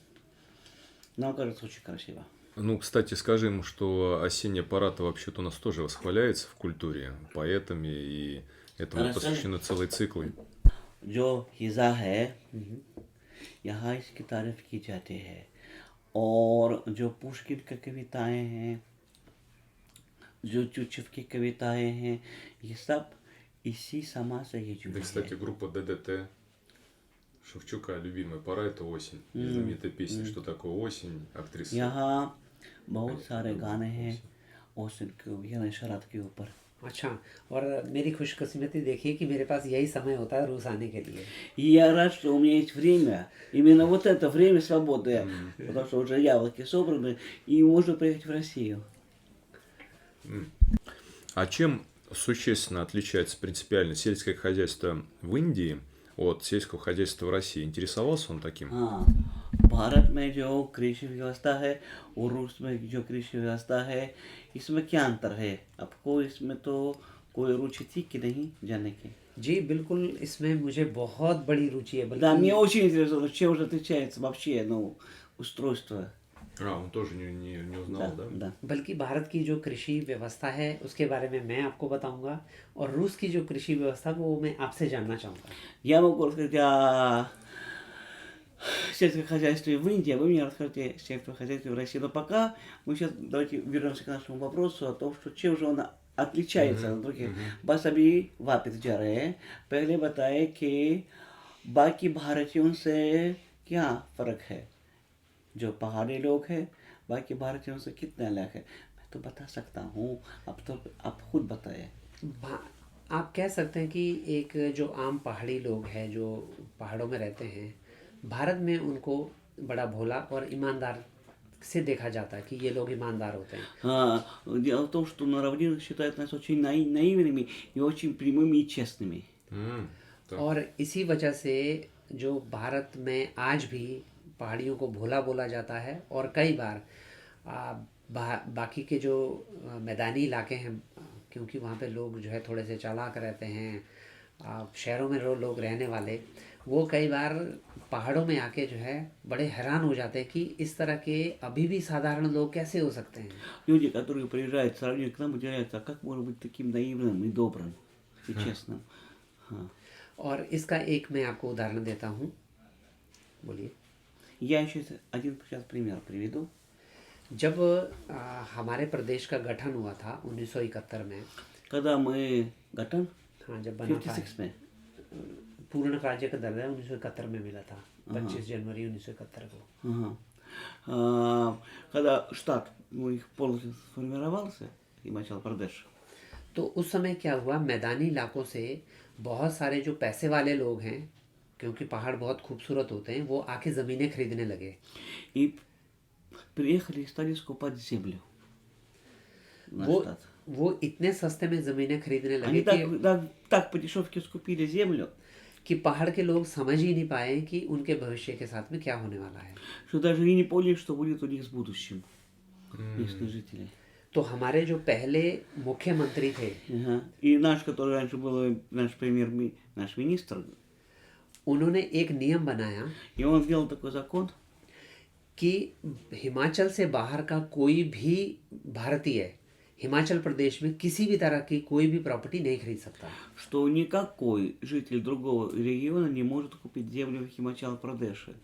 [SPEAKER 2] Нам кажется очень красиво.
[SPEAKER 1] Ну, кстати, скажи ему, что осенняя пора-то вообще-то у нас тоже восхваляется в культуре поэтами, и этому
[SPEAKER 2] Расскажи.
[SPEAKER 1] посвящены целые циклы.
[SPEAKER 2] जो हिजा है यहाँ इसकी तारीफ की जाती है और जो पुष्किन की कविताएं हैं, जो चुचुफ की कविताएं हैं, ये सब इसी समाज से ही जुड़ी
[SPEAKER 1] Да, кстати,
[SPEAKER 2] है.
[SPEAKER 1] группа ДДТ Шевчука, любимая пора это осень. Знаменитая песня «Что такое осень», актриса.
[SPEAKER 2] यहाँ बहुत सारे गाने हैं ओशन के यानी शरद के ऊपर.
[SPEAKER 3] अच्छा, और मेरी खुशकिस्मती देखिए कि मेरे पास यही समय होता है रूस आने के लिए.
[SPEAKER 2] И я рад, что у меня есть время, именно вот это время свободы, потому что уже яблоки собраны, и можно приехать в Россию.
[SPEAKER 1] А чем существенно отличается принципиально сельское хозяйство в Индии от сельского хозяйства в России? Интересовался он таким?
[SPEAKER 2] हाँ, भारत में जो कृषि व्यवस्था है और रूस में जो कृषि व्यवस्था है, इसमें क्या अंतर है? आपको इसमें तो कोई रुचि थी कि नहीं जानने की?
[SPEAKER 3] जी बिल्कुल, इसमें मुझे बहुत बड़ी रुचि है.
[SPEAKER 2] Да, мне
[SPEAKER 3] बल्कि
[SPEAKER 2] очень интересно, чем же отличается вообще, ну, устройство.
[SPEAKER 1] А, он тоже не узнал, да?
[SPEAKER 2] Да.
[SPEAKER 3] बल्कि भारत की जो कृषि व्यवस्था है उसके बारे में मैं आपको बताऊंगा, और रूस की जो कृषि व्यवस्था वो मैं आपसे जानना चाहूँगा.
[SPEAKER 2] Я могу рассказать о сельском хозяйстве в Индии, а вы мне расскажете о сельском хозяйстве в России. Но пока мы сейчас давайте вернемся к нашему вопросу о том, что чем же он отличается от других. बस अभी वापस जा रहे हैं. पहले बताए कि बाकी भारतीयों से क्या फर्क है? जो पहाड़ी लोग हैं बाकी भारतीयों से कितना अलग है? मैं तो बता सकता हूँ, अब तो आप खुद बताए.
[SPEAKER 3] आप कह सकते हैं कि एक जो आम पहाड़ी लोग हैं जो पहाड़ों में रहते हैं, भारत में उनको बड़ा भोला और ईमानदार से देखा जाता है कि ये लोग ईमानदार होते हैं.
[SPEAKER 2] Дело в том, что на равнинах считают нас очень наивными и очень прямыми и честными.
[SPEAKER 1] Так.
[SPEAKER 3] और इसी वजह से जो भारत में आज भी पहाड़ियों को भोला बोला जाता है, और कई बार बाकी के जो मैदानी इलाके हैं, क्योंकि वहाँ पे लोग जो है थोड़े से चालाक रहते हैं, शहरों में लोग रहने वाले, वो कई बार पहाड़ों में आके जो है बड़े हैरान हो जाते हैं कि इस तरह के अभी भी साधारण लोग कैसे हो सकते हैं।
[SPEAKER 2] Люди, которые приезжают с равнины к нам, удивляются, а как может быть таким наивным и добрым и честным? हाँ.
[SPEAKER 3] और इसका एक मैं आपको उदाहरण देता हूँ, बोलिए।
[SPEAKER 2] Я еще один сейчас пример приведу.
[SPEAKER 3] जब हमारे प्रदेश का गठन हुआ था 1971 में,
[SPEAKER 2] Когда мы गठन
[SPEAKER 3] हाँ जब बना था
[SPEAKER 2] 56 में,
[SPEAKER 3] पूर्ण राज्य का दर्जा 1971 में मिला था, 25 जनवरी 1971 को।
[SPEAKER 2] ага. Когда штат у них полностью сформировался, Himachal Pradesh,
[SPEAKER 3] तो उस समय क्या हुआ, मैदानी इलाकों से बहुत सारे जो पैसे वाले लोग हैं, क्योंकि पहाड़ बहुत खूबसूरत होते हैं, वो आके ज़मीनें खरीदने लगे।
[SPEAKER 2] и приехали и стали скупать землю. Наш
[SPEAKER 3] वो
[SPEAKER 2] штат.
[SPEAKER 3] वो इतने सस्ते में ज़मीनें खरीदने
[SPEAKER 2] Они
[SPEAKER 3] लगे
[SPEAKER 2] так по дешевке скупили землю,
[SPEAKER 3] कि पहाड़ के लोग समझ ही नहीं पाए कि उनके भविष्य के साथ में क्या होने वाला है।
[SPEAKER 2] что даже и не поняли, что будет у них с будущим, местные жители.
[SPEAKER 3] तो हमारे जो पहले मुख्यमंत्री थे,
[SPEAKER 2] Ага. И наш, который раньше был наш министр,
[SPEAKER 3] उन्होंने एक नियम बनाया
[SPEAKER 2] и он сделал такой закон,
[SPEAKER 3] कि हिमाचल से बाहर का कोई भी भारतीय हिमाचल प्रदेश में किसी भी तरह की कोई भी प्रॉपर्टी नहीं खरीद सकता।
[SPEAKER 2] что никакой житель другого региона не может купить землю в Химачал-Прадеше.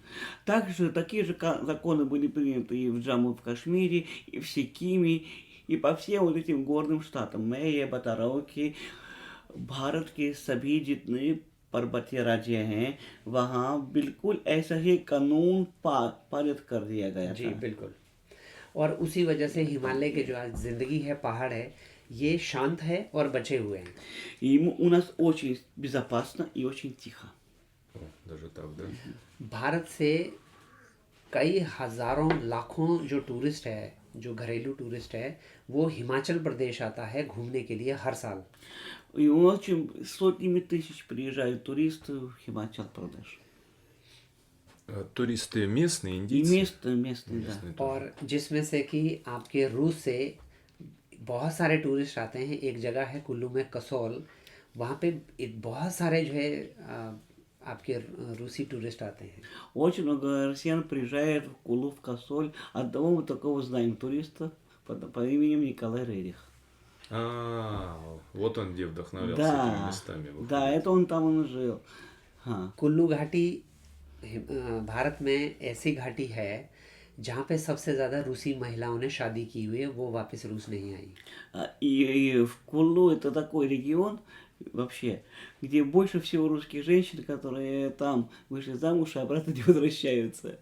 [SPEAKER 2] Также такие же законы были приняты и в Джамму, в Кашмире, и в Сикиме, и по всем вот этим горным штатам. Мэйя, Батарауки, भारत के सभी जितने पर्वतीय राज्य हैं वहाँ बिल्कुल ऐसा ही कानून पारित कर दिया गया
[SPEAKER 3] जी
[SPEAKER 2] था.
[SPEAKER 3] बिल्कुल। और उसी वजह से हिमालय के जो आज ज़िंदगी है, पहाड़ है, ये शांत है और बचे हुए हैं।
[SPEAKER 2] И у нас очень безопасно и очень тихо.
[SPEAKER 1] О, даже так, да?
[SPEAKER 3] भारत से कई हज़ारों लाखों जो टूरिस्ट है, जो घरेलू टूरिस्ट है, वो हिमाचल प्रदेश आता है घूमने के लिए हर साल।
[SPEAKER 2] И очень сотнями тысяч приезжают туристы в Химачал-Прадеш.
[SPEAKER 1] Туристы местные,
[SPEAKER 2] И
[SPEAKER 1] индийцы?
[SPEAKER 2] местные, да.
[SPEAKER 1] Местные тоже.
[SPEAKER 3] और जिसमें से कि आपके रूस से बहुत सारे टूरिस्ट आते हैं। एक जगह है कुल्लू में कसौल, वहाँ पे बहुत सारे जो है आपके रूसी टूरिस्ट आते हैं।
[SPEAKER 2] Очень много россиян приезжает в Кулу, в Косоль. Одного мы такого знаем туриста по имени Николай Рерих.
[SPEAKER 1] Вот он где вдохновлялся
[SPEAKER 2] Да,
[SPEAKER 1] этими местами.
[SPEAKER 2] да, это он там он жил. हाँ.
[SPEAKER 3] कुल्लू घाटी भारत में ऐसी घाटी है जहाँ पे सबसे ज़्यादा रूसी महिलाओं ने शादी की हुई है, वो वापस रूस नहीं आई।
[SPEAKER 2] И в Кулу это такой регион вообще, где больше всего русских женщин, которые там вышли замуж и обратно не возвращаются.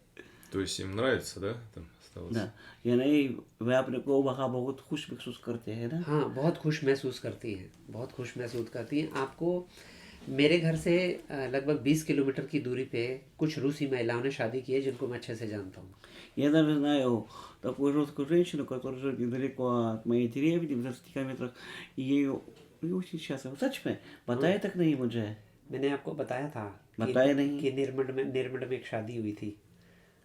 [SPEAKER 1] То есть им нравится, да, там осталось?
[SPEAKER 2] Да. यानी वे अपने को वहाँ बहुत खुश महसूस करते हैं ना.
[SPEAKER 3] हाँ, बहुत खुश महसूस करती हैं, बहुत खुश महसूस करती हैं। आपको मेरे घर से लगभग 20 किलोमीटर की दूरी पे कुछ रूसी महिलाओं ने शादी की है, जिनको मैं अच्छे से जानता हूँ।
[SPEAKER 2] Я даже знаю такую русскую женщину, которая живет недалеко от моей деревни, в 20 километрах, и ей очень счастлива. सच में बताया तक नहीं मुझे.
[SPEAKER 3] मैंने आपको बताया था
[SPEAKER 2] बताया नहीं.
[SPEAKER 3] कि निर्मंड में एक शादी हुई थी।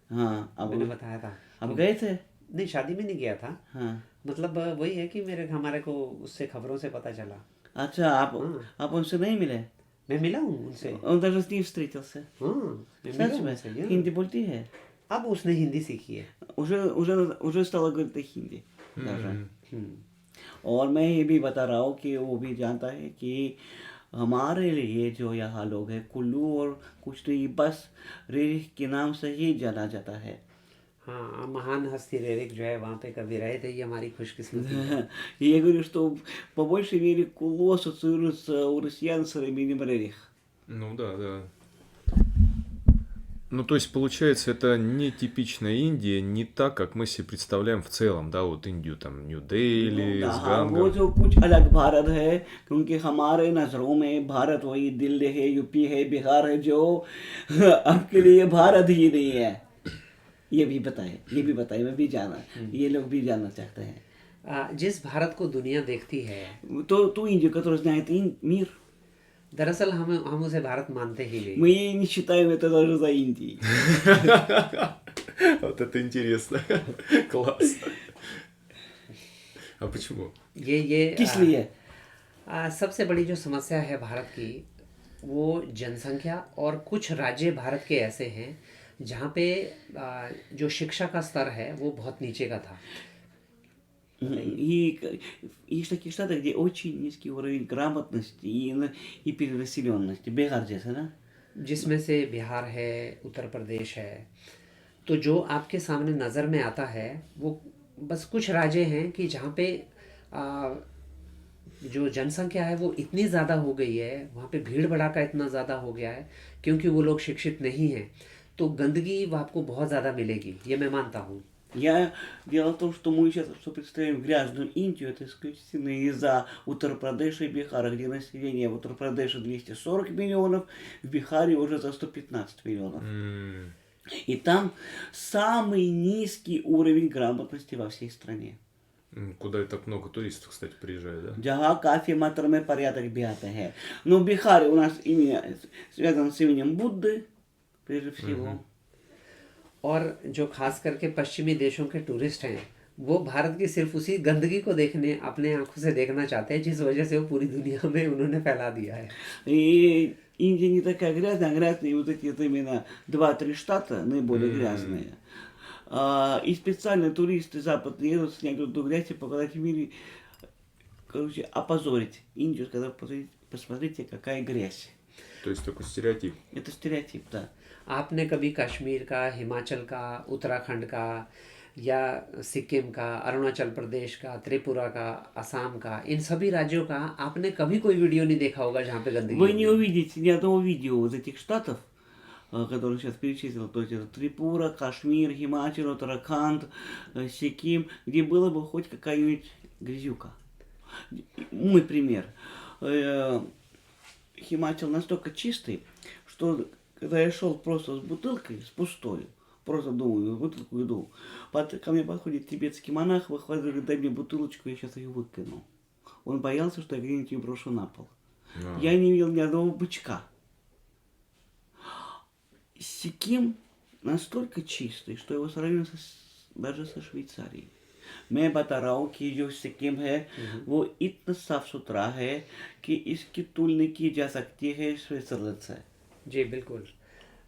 [SPEAKER 2] हाँ,
[SPEAKER 3] मैंने बताया था।
[SPEAKER 2] अब गए थे.
[SPEAKER 3] नहीं, शादी में नहीं गया था।
[SPEAKER 2] हाँ.
[SPEAKER 3] मतलब वही है कि हमारे को उससे खबरों से पता चला।
[SPEAKER 2] अच्छा, आप उनसे नहीं मिले?
[SPEAKER 3] मैं मिला हूँ उनसे।
[SPEAKER 2] Он даже с ней встретился.
[SPEAKER 3] हाँ, मैं मिला
[SPEAKER 2] सच
[SPEAKER 3] हूँ
[SPEAKER 2] में.
[SPEAKER 3] उनसे, यार।
[SPEAKER 2] हिंदी बोलती है.
[SPEAKER 3] अब उसने हिंदी सीखी है।
[SPEAKER 2] уже стала говорить हिंदी даже. और मैं ये भी बता रहा हूँ कि वो भी जानता है कि हमारे लिए जो यहाँ लोग हैं कुल्लू और कुछ नहीं बस रेरिक के नाम से ही जाना जाता है.
[SPEAKER 3] हाँ, महान हस्ती रेरिक जो है वहाँ पे कभी रहे थे, ये हमारी खुशकिस्मती है।
[SPEAKER 2] И я говорю, что по большей мере Кулу ассоциируется у россиян с именем Рерих.
[SPEAKER 1] Ну да, да. Ну, то есть, получается, это не типичная Индия, не так, как мы себе представляем в целом, да, вот Индию, там, Нью-Дели, с
[SPEAKER 2] हाँ, वो
[SPEAKER 1] Гангом.
[SPEAKER 2] जो कुछ अलग भारत है, क्योंकि हमारे नजरों में भारत वही दिल्ली है, यूपी है, बिहार है, जो आपके लिए भारत ही नहीं है. ये भी बताए, मैं भी जाना, ये लोग भी जानना चाहते हैं.
[SPEAKER 3] जिस भारत को दुनिया देखती है,
[SPEAKER 2] तो तू Индию, которая знает мир,
[SPEAKER 3] दरअसल हम उसे भारत मानते ही नहीं।
[SPEAKER 2] мы не считаем это даже за Индией.
[SPEAKER 1] Вот это интересно. Класс. А почему?
[SPEAKER 3] ये
[SPEAKER 2] किस लिए?
[SPEAKER 3] सबसे बड़ी जो समस्या है भारत की, वो जनसंख्या और कुछ राज्य भारत के ऐसे हैं जहाँ पे जो शिक्षा का स्तर है वो बहुत नीचे का था।
[SPEAKER 2] И есть такие штаты, где очень низкий уровень грамотности и перенаселенности. Бихар जैसे ना?
[SPEAKER 3] जिसमें से बिहार है, उत्तर प्रदेश है। तो जो आपके सामने नज़र में आता है वो बस कुछ राज्य हैं कि जहाँ पे आ, जो जनसंख्या है वो इतनी ज़्यादा हो गई है, वहाँ पे भीड़ भड़ाका इतना ज़्यादा हो गया है क्योंकि वो लोग शिक्षित नहीं हैं, तो गंदगी वो आपको बहुत ज़्यादा मिलेगी, ये मैं मानता हूँ।
[SPEAKER 2] Дело в том, что мы сейчас что представим грязную Индию, это исключительно из-за Утар-Прадеша и Бихара, где население в Утар-Прадеше 240 миллионов, в Бихаре уже за 115 миллионов. И там самый низкий уровень грамотности во всей стране.
[SPEAKER 1] Куда и так много туристов, кстати, приезжает, да?
[SPEAKER 2] जहाँ काफी मात्रा में पर्यटक भी आते हैं. Но Бихар у нас имя связано с именем Будды, прежде всего.
[SPEAKER 3] और जो खास करके पश्चिमी देशों के टूरिस्ट हैं वो भारत की सिर्फ उसी गंदगी को देखने, अपने आंखों से देखना चाहते हैं, जिस वजह से वो पूरी दुनिया में उन्होंने फैला दिया है।
[SPEAKER 2] И Индия не такая грязная, грязные вот эти вот именно 2-3 штата наиболее грязные. И специально туристы западные едут снять эту грязь и показать в мире, короче, опозорить Индию, сказав, посмотрите, какая грязь.
[SPEAKER 1] То есть такой стереотип.
[SPEAKER 2] Это стереотип, да.
[SPEAKER 3] आपने कभी कश्मीर का, हिमाचल का, उत्तराखंड का या सिक्किम का, अरुणाचल प्रदेश का, त्रिपुरा का, असम का, इन सभी राज्यों का आपने कभी कोई वीडियो नहीं देखा होगा जहाँ पे गंदगी
[SPEAKER 2] Вы не увидите ни одного видео из этих штатов, которые сейчас перечислил, то есть это Трипура, Кашмир, Химачал, Уттараханд, Сиким, где было бы хоть какая-нибудь грязюка. Мой пример. Химачал настолько чистый, что когда я шел просто с бутылкой, с пустой, просто думаю, бутылку иду, ко мне подходит тибетский монах, выходит, говорит, дай мне бутылочку, я сейчас ее выкину. Он боялся, что я где-нибудь ее брошу на пол. Я не видел ни одного бычка. Сиким настолько чистый, что его сравнивают даже со Швейцарией. मैं बता रहा हूँ कि जो सिक्किम है वो इतना साफ सुथरा है कि इसकी तुलना की जा सकती है स्विट्जरलैंड से.
[SPEAKER 3] जी बिल्कुल।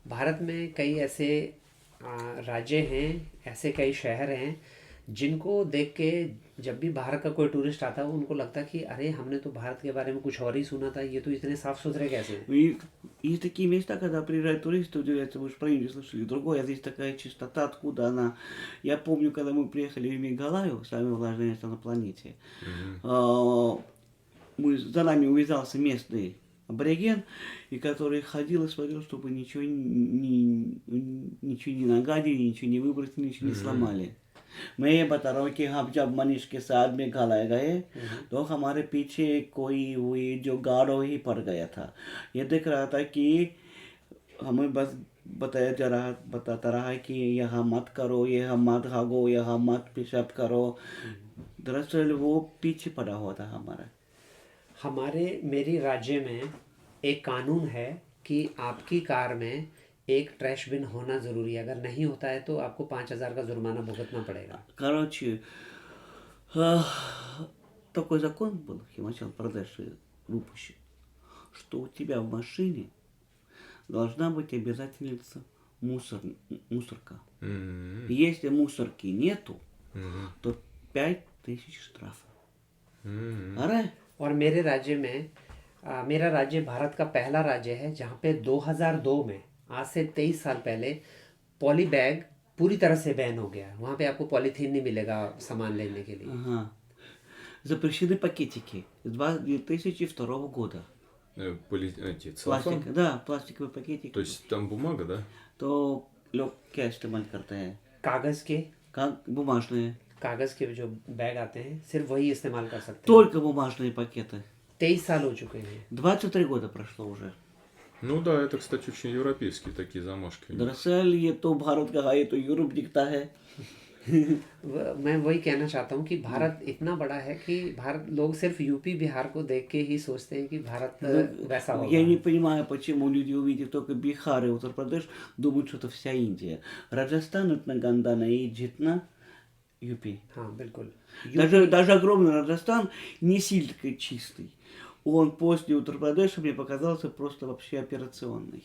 [SPEAKER 3] भारत में कई ऐसे राज्य हैं, ऐसे कई शहर हैं जिनको देख के जब भी बाहर का कोई टूरिस्ट आता है उनको लगता है कि अरे हमने तो भारत के बारे में कुछ और ही सुना था, ये तो इतने साफ सुथरे कैसे हैं।
[SPEAKER 2] И есть такие места, когда приезжают туристы, удивляются, вы же про Индию слышали, другое, а здесь такая чистота, откуда она. Я помню, когда мы приехали в Мегалаю, самое влажное место на планете, за нами увязался местный абориген, и который ходил и смотрел, чтобы ничего не нагадили, ничего не выбросили, ничего не сломали. मैं ये बता रहा हूँ कि हम जब मनीष के साथ मेघालय गए तो हमारे पीछे कोई हुई जो गार्ड ही पड़ गया था. ये देख रहा था कि हमें बस बताता रहा कि यहाँ मत करो, यहाँ मत भागो, यहाँ मत पेशाब करो. दरअसल वो पीछे पड़ा हुआ था हमारे.
[SPEAKER 3] मेरी राज्य में एक कानून है कि आपकी कार में एक ट्रैश बिन होना ज़रूरी है, अगर नहीं होता है तो आपको 5,000 का जुर्माना भुगतना पड़ेगा.
[SPEAKER 2] Короче, такой закон был в Химачал-Прадеше выпущен, что у тебя в машине должна быть обязательно мусорка. Если мусорки нету, то 5,000 штрафов. अरे
[SPEAKER 3] और मेरे राज्य में मेरा राज्य भारत का पहला राज्य है जहाँ पे 2002 में, आज से 23 साल पहले, पॉली बैग पूरी तरह से बैन हो गया. वहाँ पे आपको पॉलीथीन नहीं मिलेगा सामान लेने के लिए.
[SPEAKER 2] Ага. Запрещены пакетики с 2002 года.
[SPEAKER 1] Целлофан?
[SPEAKER 2] Да, пластиковый пакетик.
[SPEAKER 1] То есть там бумага, да?
[SPEAKER 2] तो लोग क्या इस्तेमाल करते हैं?
[SPEAKER 3] कागज़ के
[SPEAKER 2] бумажные.
[SPEAKER 3] कागज़ के जो बैग आते हैं सिर्फ वही इस्तेमाल कर सकते हैं.
[SPEAKER 2] Только бумажные пакеты.
[SPEAKER 3] 23 साल हो चुके हैं.
[SPEAKER 2] 23 года прошло уже.
[SPEAKER 1] Ну да, это, кстати, очень европейские такие замашки.
[SPEAKER 2] दरअसल ये तो भारत का है, ये तो यूरोप दिखता है.
[SPEAKER 3] मैं वही कहना चाहता हूँ कि भारत इतना बड़ा है कि भारत लोग सिर्फ यूपी बिहार को देख के ही सोचते हैं कि भारत वैसा होगा.
[SPEAKER 2] Я не понимаю, почему люди, увидев только Бихар и Утар-Прадеш, думают, что это вся Индия. Раджастан इतना गंदा नहीं जितना यूपी.
[SPEAKER 3] हाँ बिल्कुल.
[SPEAKER 2] Даже огромный Раджастан не сильно чистый. Он после Утतर Прадеша мне показался просто вообще операционный.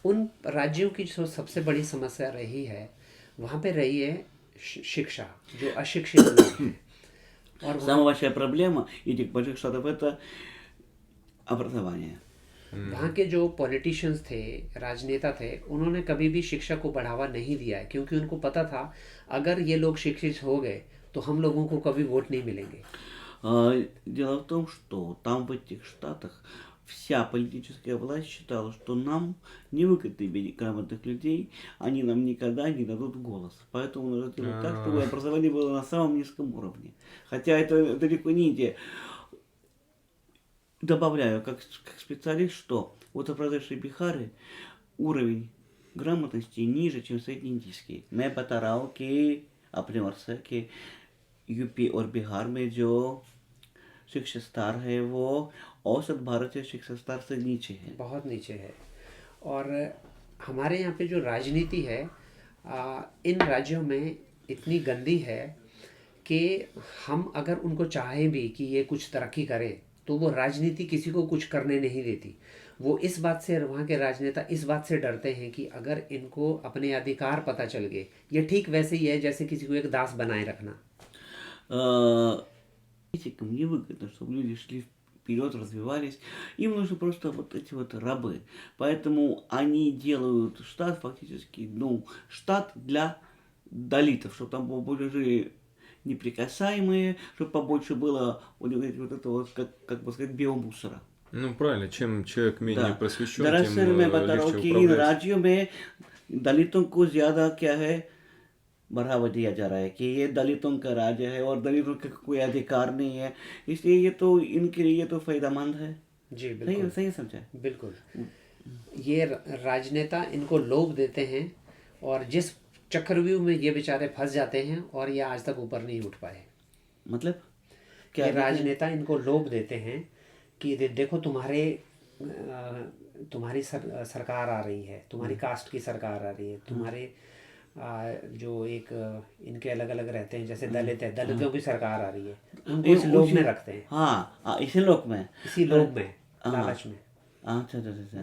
[SPEAKER 3] उन राज्यों की जो सबसे बड़ी समस्या रही है वहाँ पे रही है शिक्षा, जो अशिक्षित लोग हैं। और
[SPEAKER 2] Самая большая проблема этих больших штатов это образование.
[SPEAKER 3] वहाँ के जो पॉलिटिशियंस थे, राजनेता थे, उन्होंने कभी भी शिक्षा को बढ़ावा नहीं दिया है, क्योंकि उनको पता था अगर ये लोग शिक्षित हो गए तो हम लोगों को कभी वोट नहीं मिलेंगे।
[SPEAKER 2] Дело в том, что там в этих штатах вся политическая власть считала, что нам невыгодно иметь грамотных людей, они нам никогда не дадут голос. Поэтому нужно делать так, чтобы образование было на самом низком уровне. Хотя это далеко не идея. Добавляю, как специалист, что в Утар-Прадеше и Бихаре уровень грамотности ниже, чем среднеиндийский. मैं बता रहा हूँ कि अपने वर्ष से कि यूपी और बिहार में जो शिक्षा स्तर है वो औसत भारतीय शिक्षा स्तर से नीचे है।
[SPEAKER 3] बहुत नीचे है। और हमारे यहाँ पे जो राजनीति है इन राज्यों में इतनी गंदी है कि हम अगर उनको चाहें भी कि ये कुछ तरक्की करें तो वो राजनीति किसी को कुछ करने नहीं देती। वो इस बात से, वहाँ के राजनेता इस बात से डरते हैं कि अगर इनको अपने अधिकार पता चल गए, ये ठीक वैसे ही है जैसे किसी को एक दास बनाए रखना।
[SPEAKER 2] Политикам невыгодно, чтобы люди шли вперед, развивались. Им нужны просто вот эти вот рабы. Поэтому они делают штат фактически, штат для далитов, чтобы там были жили неприкасаемые, чтобы побольше было вот это вот, как бы сказать, биомусора.
[SPEAKER 1] Ну, правильно, чем человек менее
[SPEAKER 2] Да.
[SPEAKER 1] просвещен,
[SPEAKER 2] दरअसल
[SPEAKER 1] тем
[SPEAKER 2] मैं बता रहा हूँ
[SPEAKER 1] легче
[SPEAKER 2] कि इन
[SPEAKER 1] управлять.
[SPEAKER 2] राज्यों में दलितों को ज्यादा क्या है बढ़ावा दिया जा रहा है कि ये दलितों का राज्य है और दलितों का कोई अधिकार नहीं है, इसलिए ये तो इनके लिए तो फायदेमंद है।
[SPEAKER 3] जी
[SPEAKER 2] सही
[SPEAKER 3] बिल्कुल,
[SPEAKER 2] सही समझा।
[SPEAKER 3] बिल्कुल। ये राजनेता इनको लोभ देते हैं और जिस चक्रव्यूह में ये बेचारे फंस जाते हैं और ये आज तक ऊपर नहीं उठ पाए।
[SPEAKER 2] मतलब
[SPEAKER 3] ये राजनेता इनको लोभ देते हैं कि देखो तुम्हारी सरकार आ रही है, तुम्हारी कास्ट की सरकार आ रही है, तुम्हारे जो एक इनके अलग अलग रहते हैं, जैसे दलित है, दलितों की सरकार आ रही है, उनको इस लोभ में रखते हैं।
[SPEAKER 2] हाँ, इसी लोक में,
[SPEAKER 3] लालच में,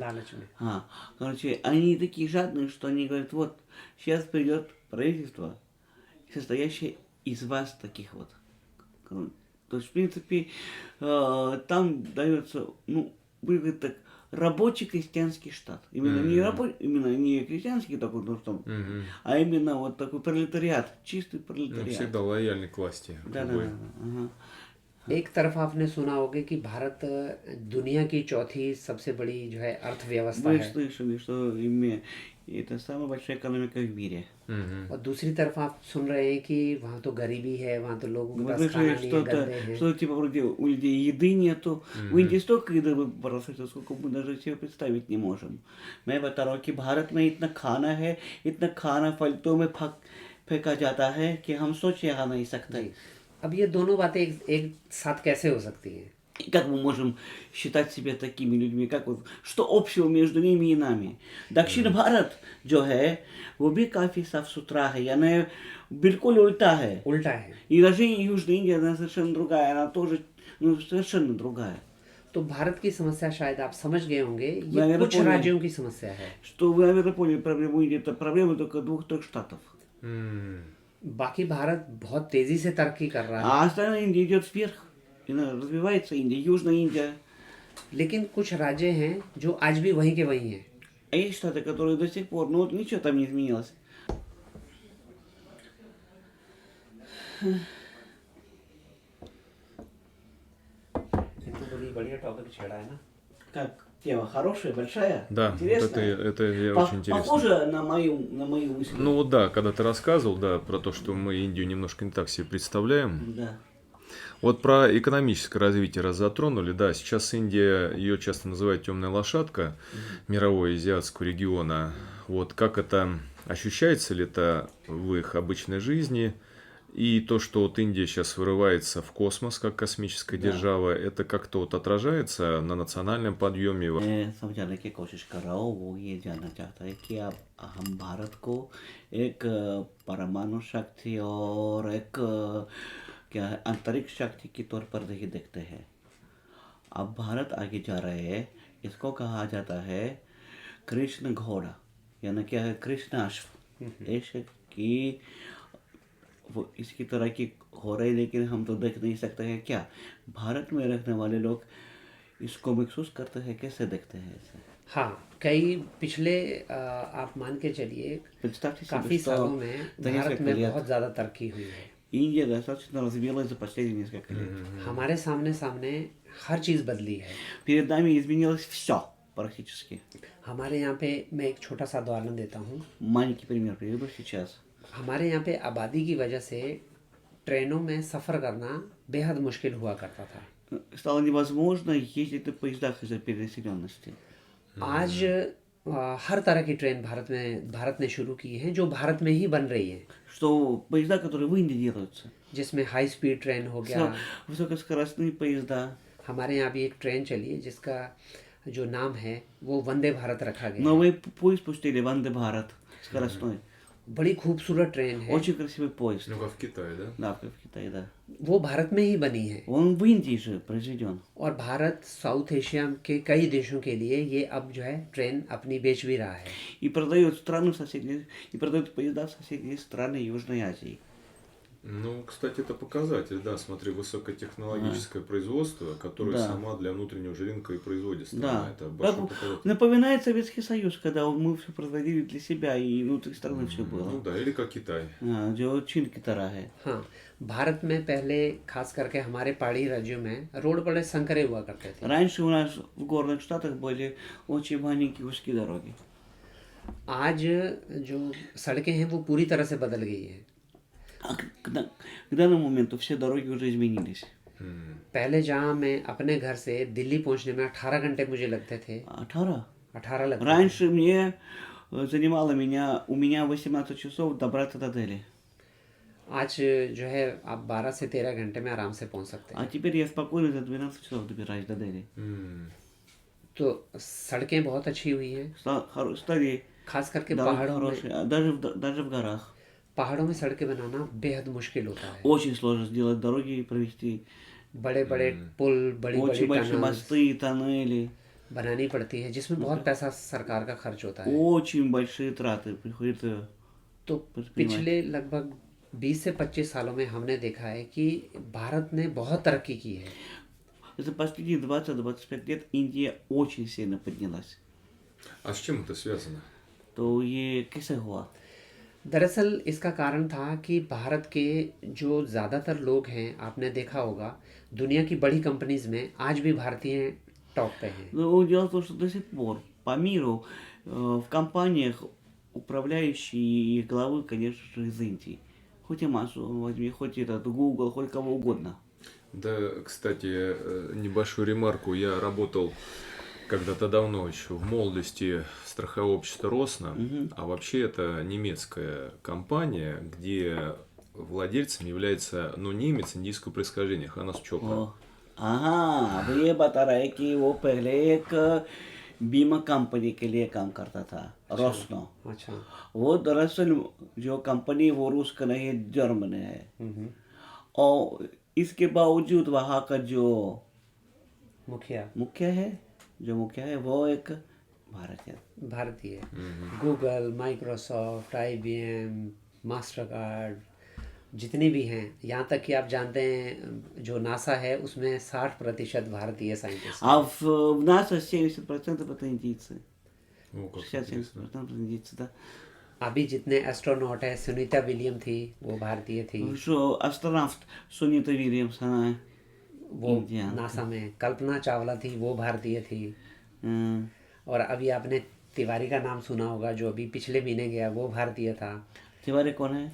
[SPEAKER 2] लालच में। हाँ, короче, они такие жадные, что они говорят, вот, сейчас придет правительство, состоящее из вас таких вот. То есть, в принципе, там дается, будет так, рабочий крестьянский штат. Именно не крестьянский такой, а именно вот такой пролетариат, чистый пролетариат.
[SPEAKER 1] Всегда лояльный к власти.
[SPEAKER 2] Да. Ага.
[SPEAKER 3] एक तरफ आपने सुना होगा कि भारत दुनिया की चौथी सबसे बड़ी जो है अर्थव्यवस्था
[SPEAKER 2] Вы
[SPEAKER 3] है,
[SPEAKER 2] слышали, что это самая большая экономика в мире.
[SPEAKER 3] और दूसरी तरफ आप सुन रहे हैं कि वहाँ तो गरीबी है, वहाँ तो लोगों के
[SPEAKER 2] Вы
[SPEAKER 3] पास खाना
[SPEAKER 2] слышали,
[SPEAKER 3] नहीं है, गंदे हैं।
[SPEAKER 2] что типа вроде у людей еды нету. В Индии столько еды бросается, сколько мы даже себе представить не можем. मैं बता रहा हूँ कि भारत में इतना खाना फालतू में फेंका जाता है कि हम सोच यहाँ नहीं सकते.
[SPEAKER 3] अब ये दोनों बातें एक साथ कैसे हो सकती हैं?
[SPEAKER 2] Как мы можем считать себя такими людьми? Что общего между ними и нами? दक्षिण भारत जो है वो भी काफी साफ सुथरा है, यानी बिल्कुल उल्टा है. И даже Южная Индия, она совершенно другая, она тоже совершенно другая.
[SPEAKER 3] तो भारत की समस्या शायद आप समझ गए होंगे, ये कुछ राज्यों की समस्या है.
[SPEAKER 2] Что вы, наверное, поняли проблему Индии, это проблема только 2-3 штатов.
[SPEAKER 3] बाकी भारत बहुत तेजी से तरक्की कर रहा है.
[SPEAKER 2] А остальная Индия идет вверх. развивается Индия, Южная Индия.
[SPEAKER 3] लेकिन कुछ राज्य हैं जो आज भी वहीं के वहीं हैं.
[SPEAKER 2] А есть штаты, которые до сих пор, ничего там не изменилось.
[SPEAKER 3] इनको बड़ी बढ़िया टॉपिक छेड़ा है ना?
[SPEAKER 2] Как тема хорошая, большая,
[SPEAKER 1] да,
[SPEAKER 2] интересная.
[SPEAKER 1] Вот это очень интересно.
[SPEAKER 2] Похоже на мою мысль.
[SPEAKER 1] Ну вот да, когда ты рассказывал, да, про то, что мы Индию немножко не так себе представляем.
[SPEAKER 2] Да.
[SPEAKER 1] Вот про экономическое развитие раз затронули. Да, сейчас Индия, ее часто называют темная лошадка мирового азиатского региона. Вот как это, ощущается ли это в их обычной жизни? И то, что вот Индия сейчас вырывается в космос как космическая держава, это как-то вот отражается на национальном подъеме?
[SPEAKER 2] समझाने की कोशिश कर रहा हूँ, वो ये जानना चाहता है कि अब हम भारत को एक परमाणु शक्ति और एक क्या है अंतरिक्ष शक्ति के तौर पर नहीं देखते हैं. अब भारत आगे जा रहे हैं, इसको कहा जाता है कृष्ण घोड़ा, यानी क्या है, कृष्ण अश्व। देश की वो इसकी तरह की हो रही, लेकिन हम तो देख नहीं सकते हैं क्या। भारत में रहने वाले लोग इसको महसूस करते हैं, कैसे देखते हैं इसे?
[SPEAKER 3] हाँ, कई पिछले आप मान के चलिए
[SPEAKER 2] Представьте себе,
[SPEAKER 3] काफ़ी
[SPEAKER 2] что
[SPEAKER 3] सालों में
[SPEAKER 2] за
[SPEAKER 3] भारत
[SPEAKER 2] несколько
[SPEAKER 3] में
[SPEAKER 2] лет
[SPEAKER 3] बहुत ज़्यादा तरक्की हुई है।
[SPEAKER 2] Индия достаточно развилась за последние несколько лет.
[SPEAKER 3] हमारे सामने सामने हर चीज़ बदली है।
[SPEAKER 2] Перед нами изменилось все практически.
[SPEAKER 3] हमारे यहाँ पे मैं एक छोटा सा उदाहरण देता हूँ।
[SPEAKER 2] Маленький пример приведу сейчас.
[SPEAKER 3] हमारे यहाँ पे आबादी की वजह से ट्रेनों में सफ़र करना बेहद मुश्किल हुआ करता था।
[SPEAKER 2] Стало невозможно ездить на поездах из-за перенаселенности.
[SPEAKER 3] आज हर तरह की ट्रेन भारत ने शुरू की है जो भारत में ही बन रही है,
[SPEAKER 2] Что поезда, которые в Индии делаются,
[SPEAKER 3] जिसमें हाई स्पीड ट्रेन हो गया।
[SPEAKER 2] высокоскоростные поезда,
[SPEAKER 3] हमारे यहाँ भी एक ट्रेन चली है जिसका जो नाम है वो वंदे भारत रखा गया है।
[SPEAKER 2] новый поезд пустили, Ванде Бхарат, скоростной.
[SPEAKER 3] बड़ी खूबसूरत ट्रेन है।
[SPEAKER 2] Очень красивый поезд.
[SPEAKER 1] Ну, в Китае, да?
[SPEAKER 2] Да, в Китае, да.
[SPEAKER 3] वो भारत में ही बनी है
[SPEAKER 2] Он в Индии же произведен.
[SPEAKER 3] और भारत साउथ एशिया के कई देशों के लिए ये अब जो है ट्रेन अपनी बेच भी रहा है।
[SPEAKER 2] И продают страны в соседние, и продают поезда в соседние страны Южной Азии.
[SPEAKER 1] Ну, кстати, это показатель, да, смотри, высокотехнологическое производство, которое
[SPEAKER 2] Да.
[SPEAKER 1] сама для внутреннего же рынка и производит
[SPEAKER 2] Да.
[SPEAKER 1] страна. Это большой
[SPEAKER 2] Как
[SPEAKER 1] показатель.
[SPEAKER 2] напоминает Советский Союз, когда мы все производили для себя, и внутри страны все
[SPEAKER 1] Ну
[SPEAKER 2] было.
[SPEAKER 1] да, или как Китай.
[SPEAKER 2] जो चीन की तरह है.
[SPEAKER 3] हाँ, भारत में पहले खास करके हमारे पहाड़ी राज्यों में रोड बड़े संकरे हुआ करते थे।
[SPEAKER 2] Раньше у нас в горных штатах были очень маленькие узкие дороги.
[SPEAKER 3] आज जो सड़कें हैं वो पूरी तरह से बदल गई हैं।
[SPEAKER 2] А к данному моменту все дороги уже изменились.
[SPEAKER 3] पहले जहाँ मैं अपने घर से दिल्ली पहुँचने में 18 घंटे मुझे लगते थे,
[SPEAKER 2] 18.
[SPEAKER 3] 18 लगते थे।
[SPEAKER 2] Раньше у меня 18 часов добраться до Дели.
[SPEAKER 3] आज जो है आप 12 से 13 घंटे में आराम से पहुँच सकते हैं।
[SPEAKER 2] А теперь я спокойно за 12 часов добираюсь до Дели.
[SPEAKER 3] तो सड़कें बहुत अच्छी हुई हैं,
[SPEAKER 2] Стали
[SPEAKER 3] खास करके
[SPEAKER 2] дороги
[SPEAKER 3] पहाड़ों में।
[SPEAKER 2] хорошие, даже в горах.
[SPEAKER 3] पहाड़ों में सड़कें बनाना बेहद मुश्किल होता है।
[SPEAKER 2] Очень сложно сделать дороги и провести.
[SPEAKER 3] बड़े बड़े पुल, बड़ी
[SPEAKER 2] Очень
[SPEAKER 3] बड़ी
[SPEAKER 2] большие
[SPEAKER 3] टनल्स
[SPEAKER 2] мосты, тоннели.
[SPEAKER 3] बनानी पड़ती है जिसमें बहुत पैसा सरकार का खर्च होता है।
[SPEAKER 2] Очень большие траты приходится.
[SPEAKER 3] तो पिछले लगभग 20 से 25 सालों में हमने देखा है कि भारत ने बहुत तरक्की की है।
[SPEAKER 2] За последние 20-25 лет Индия очень сильно поднялась.
[SPEAKER 1] А с чем это связано?
[SPEAKER 2] तो ये कैसे हुआ?
[SPEAKER 3] दरअसल इसका कारण था कि भारत के जो ज़्यादातर लोग हैं, आपने देखा होगा दुनिया की बड़ी कंपनीज में आज भी भारतीय टॉप पे हैं।
[SPEAKER 2] Ну, дело в том, что до сих пор по миру в компаниях управляющие и главы, конечно же, из Индии. Хоть Amazon возьми, хоть этот Google, хоть кого угодно.
[SPEAKER 1] Да, кстати, небольшую ремарку. Я работал когда-то давно еще в молодости страховое общество Росна, а вообще это немецкая компания, где владельцем является, ну, немец индийского происхождения, Ханас Чопра.
[SPEAKER 2] ओ, हाँ, अब ये बता रहा है कि वो पहले एक बीमा कंपनी के लिए काम करता था, रोस्नो।
[SPEAKER 3] अच्छा।
[SPEAKER 2] वो दरअसल जो कंपनी वो रूस का नहीं है, जर्मन है। और इसके बावजूद वहाँ का जो मुखिया है वो एक
[SPEAKER 3] भारतीय गूगल, माइक्रोसॉफ्ट, IBM, मास्टरकार्ड, जितनी भी हैं, यहाँ तक कि आप जानते हैं जो नासा है उसमें 60% भारतीय साइंटिस्ट।
[SPEAKER 2] А в НАСА 70% это индийцы.
[SPEAKER 1] О, как
[SPEAKER 2] 60-70% индийцы, да.
[SPEAKER 3] अभी जितने एस्ट्रोनॉट है, सुनीता विलियम थी, वो भारतीय थी।
[SPEAKER 2] Что астронавт Сунита Вильямс, она
[SPEAKER 3] वो
[SPEAKER 2] इंडियन।
[SPEAKER 3] नासा में कल्पना चावला थी, वो भारतीय थी। और अभी आपने तिवारी का नाम सुना होगा, जो अभी पिछले महीने गया, वो भारतीय था।
[SPEAKER 2] तिवारी कौन है?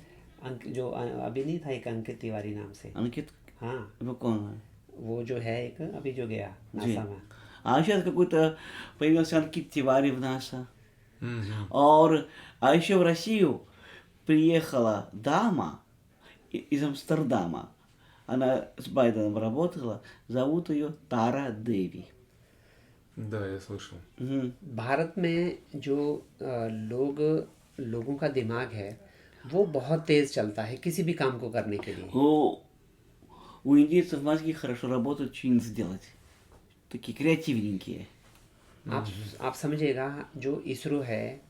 [SPEAKER 3] जो अभी नहीं था एक अंकित तिवारी नाम से।
[SPEAKER 2] अंकित?
[SPEAKER 3] हाँ,
[SPEAKER 2] वो कौन है?
[SPEAKER 3] वो जो है एक अभी जो गया नासा में।
[SPEAKER 2] А сейчас какой-то появился Анкит Тивари в НАСА. А еще в Россию приехала дама из Амстердама. Она с Байденом работала. Зовут ее Тара Деви.
[SPEAKER 1] Да, я слышал.
[SPEAKER 3] भारत में जो लोगों का दिमाग है वो बहुत तेज चलता है किसी भी काम को करने के लिए।
[SPEAKER 2] У индейцев мозги хорошо работают, что не сделать. такие креативненькие.
[SPEAKER 3] आप समझिएगा जो इसरो है,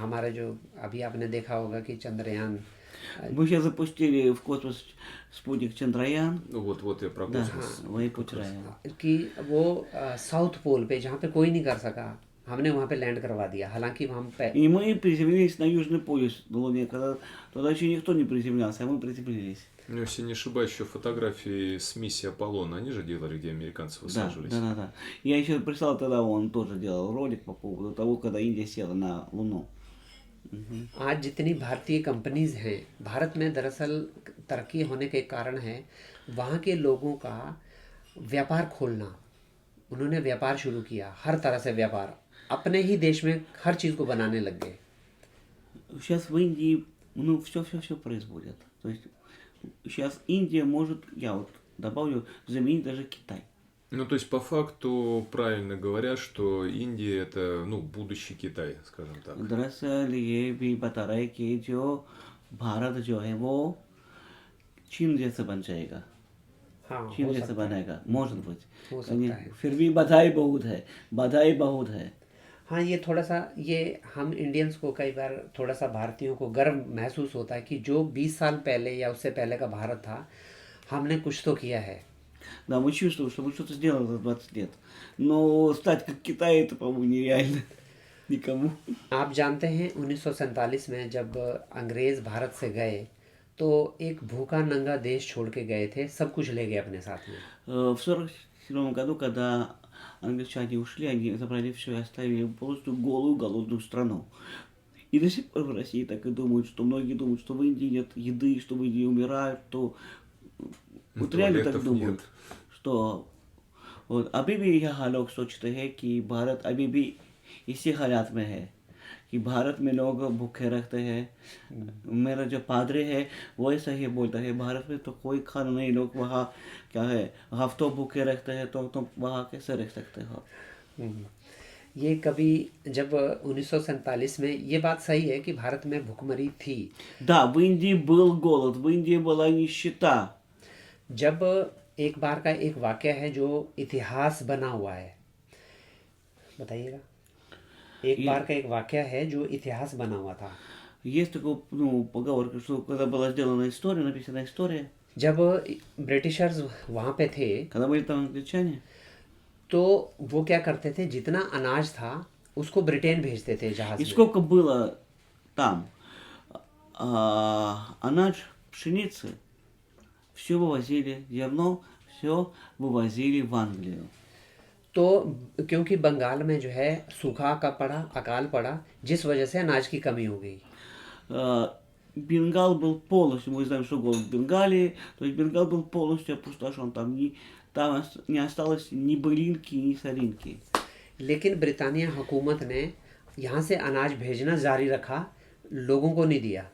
[SPEAKER 3] हमारा जो अभी आपने देखा होगा कि चंद्रयान,
[SPEAKER 2] Мы сейчас запустили в космос спутник Чандраян.
[SPEAKER 1] Ну вот я про
[SPEAKER 2] Да,
[SPEAKER 1] космос.
[SPEAKER 2] वही पूछ रहे हैं.
[SPEAKER 3] कि वो साउथ पोल पे जहाँ पे कोई नहीं कर सका, हमने वहाँ पे लैंड करवा दिया। हालांकि हम
[SPEAKER 2] И мы приземлились на Южный полюс на Луне, когда туда еще никто не приземлялся, а мы приземлились.
[SPEAKER 1] Ну, если не ошибаюсь, еще фотографии с миссии Аполлона, они же делали, где американцы
[SPEAKER 2] Да,
[SPEAKER 1] высаживались.
[SPEAKER 2] да. Я еще прислал тогда, он тоже делал ролик по поводу того, когда Индия села на Луну.
[SPEAKER 3] आज जितनी भारतीय कंपनीज हैं भारत में, दरअसल तरक्की होने के कारण है वहाँ के लोगों का व्यापार खोलना। उन्होंने व्यापार शुरू किया, हर तरह से व्यापार, अपने ही देश में हर चीज़ को बनाने लग गए।
[SPEAKER 2] Сейчас в Индии, ну, все производят. То есть сейчас Индия может, я вот добавлю, заменить даже Китай.
[SPEAKER 1] Ну, то есть, по факту, правильно говорят, что Индия это, ну, будущий Китай, скажем так.
[SPEAKER 2] दरअसल ये भी बता रहा है कि जो भारत जो है वो चीन जैसा बन जाएगा.
[SPEAKER 3] हाँ,
[SPEAKER 2] चीन
[SPEAKER 3] हो
[SPEAKER 2] जैसा
[SPEAKER 3] सकता है।
[SPEAKER 2] बनेगा, может быть.
[SPEAKER 3] हो सकता है।
[SPEAKER 2] फिर भी बधाई बहुत है.
[SPEAKER 3] हाँ, ये थोड़ा सा, ये हम इंडियंस को कई बार थोड़ा सा, भारतीयों को गर्व महसूस होता है कि जो 20 साल पहले या उससे पहले का भारत था, हमने कुछ तो किया है।
[SPEAKER 2] Да, мы чувствуем, что мы что-то сделали за 20 лет. Но стать как Китай, это, по-моему, нереально никому.
[SPEAKER 3] आप जानते हैं 1947 में जब अंग्रेज़ भारत से गए तो एक भूखा नंगा देश छोड़ के गए थे, सब कुछ ले गए अपने साथ में।
[SPEAKER 2] В 1947 году, когда англичане ушли, они забрали все и оставили просто голую, голодную страну. И до сих пор в России так и думают, что многие думают, что в Индии нет еды, что в Индии умирают, что вот реально так
[SPEAKER 1] Туалетов
[SPEAKER 2] думают,
[SPEAKER 1] нет.
[SPEAKER 2] что вот अभी भी यहाँ लोग सोचते हैं कि भारत अभी भी इसी हालात में है कि भारत में लोग भूखे रहते हैं. मेरा जो पादरी है वो ऐसा ही बोलता है, भारत में तो कोई खाना नहीं, लोग वहाँ क्या है हफ्तों भूखे रहते हैं, तो तुम वहाँ कैसे रह सकते हो.
[SPEAKER 3] ये कभी जब 1947 में, ये बात सही है कि भारत में भुखमरी थी।
[SPEAKER 2] Да, в Индии был голод, в Индии была нищета.
[SPEAKER 3] जब एक बार का एक वाक़या है जो इतिहास बना हुआ है, बताइएगा। एक बार का एक वाक़या है जो इतिहास बना हुआ था।
[SPEAKER 2] Есть такой, ну, поговорка, что когда была сделана история, написана история,
[SPEAKER 3] जब ब्रिटिशर्स वहाँ पे थे
[SPEAKER 2] когда были там англичане,
[SPEAKER 3] तो वो क्या करते थे, जितना अनाज था उसको ब्रिटेन भेजते थे जहाज
[SPEAKER 2] и
[SPEAKER 3] में।
[SPEAKER 2] сколько было там анач пшеницы, все вывозили, зерно, все вывозили в Англию.
[SPEAKER 3] तो क्योंकि बंगाल में जो है सूखा का पड़ा, अकाल पड़ा, जिस वजह से अनाज की कमी हो गई।
[SPEAKER 2] Бенгал был полностью, мы знаем, что голод в Бенгалии, то есть Бенгал был полностью опустошен, там не осталось ни былинки, ни соринки.
[SPEAKER 3] लेकिन ब्रिटानिया हुकूमत ने यहाँ से अनाज भेजना जारी रखा, लोगों को नहीं दिया।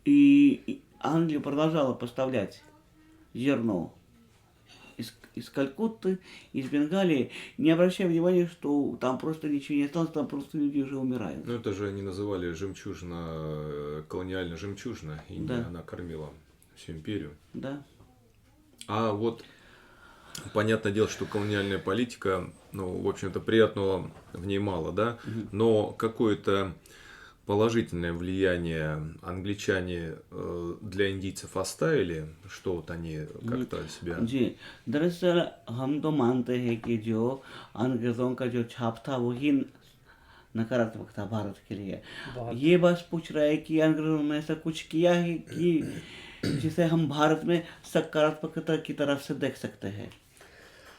[SPEAKER 2] И Англия продолжала поставлять зерно из Калькутты, из Бенгалии, не обращая внимания, что там просто ничего не осталось, там просто люди уже умирают.
[SPEAKER 1] Ну, это же они называли жемчужина, колониальная жемчужина. Индия,
[SPEAKER 2] Да.
[SPEAKER 1] она кормила всю империю.
[SPEAKER 2] Да.
[SPEAKER 1] А вот понятное дело, что колониальная политика, ну, в общем-то, приятного в ней мало, да? Но какое-то положительное влияние англичане для индийцев оставили, что вот они как-то себя...
[SPEAKER 2] जी, दरअसल हम तो मानते हैं कि जो अंग्रेजों का जो छाप था वही नकारात्मक था भारत के लिए. ये बस पूछ रहा है कि अंग्रेजों ने ऐसा कुछ किया है कि जिसे हम भारत में सकारात्मकता की तरफ से देख सकते हैं.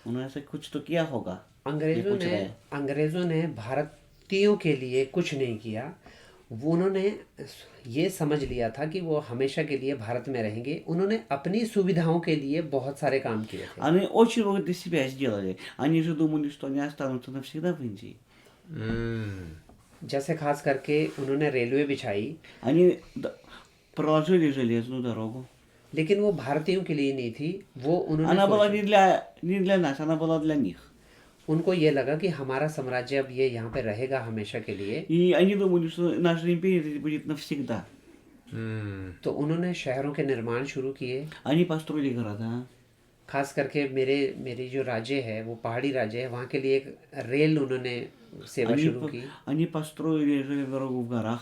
[SPEAKER 2] उन्होंने ऐसा कुछ तो किया होगा. ये पूछ रहे हैं.
[SPEAKER 3] अंग्रेज़ों ने भारतीयों के लिए कुछ नहीं किया। वो उन्होंने ये समझ लिया था कि वो हमेशा के लिए भारत में रहेंगे। उन्होंने अपनी सुविधाओं के लिए बहुत सारे काम किए थे।
[SPEAKER 2] Они очень много для себя сделали. Они же думали, что они останутся навсегда в Индии.
[SPEAKER 3] जैसे खास करके उन्होंने रेलवे बिछाई,
[SPEAKER 2] Они проложили железную дорогу.
[SPEAKER 3] लेकिन वो भारतीयों के लिए नहीं थी। वो उन्होंने
[SPEAKER 2] Она была
[SPEAKER 3] सोचा,
[SPEAKER 2] не для нас, она была для них.
[SPEAKER 3] उनको ये लगा कि हमारा साम्राज्य अब ये यहाँ पे रहेगा हमेशा के लिए।
[SPEAKER 2] И они думали, что наша империя здесь будет навсегда.
[SPEAKER 3] तो उन्होंने शहरों के निर्माण शुरू किए।
[SPEAKER 2] Они построили города.
[SPEAKER 3] खास करके मेरी जो राज्य है वो पहाड़ी राज्य है, वहाँ के लिए एक रेल उन्होंने सेवा शुरू की।
[SPEAKER 2] Они построили железную дорогу в горах.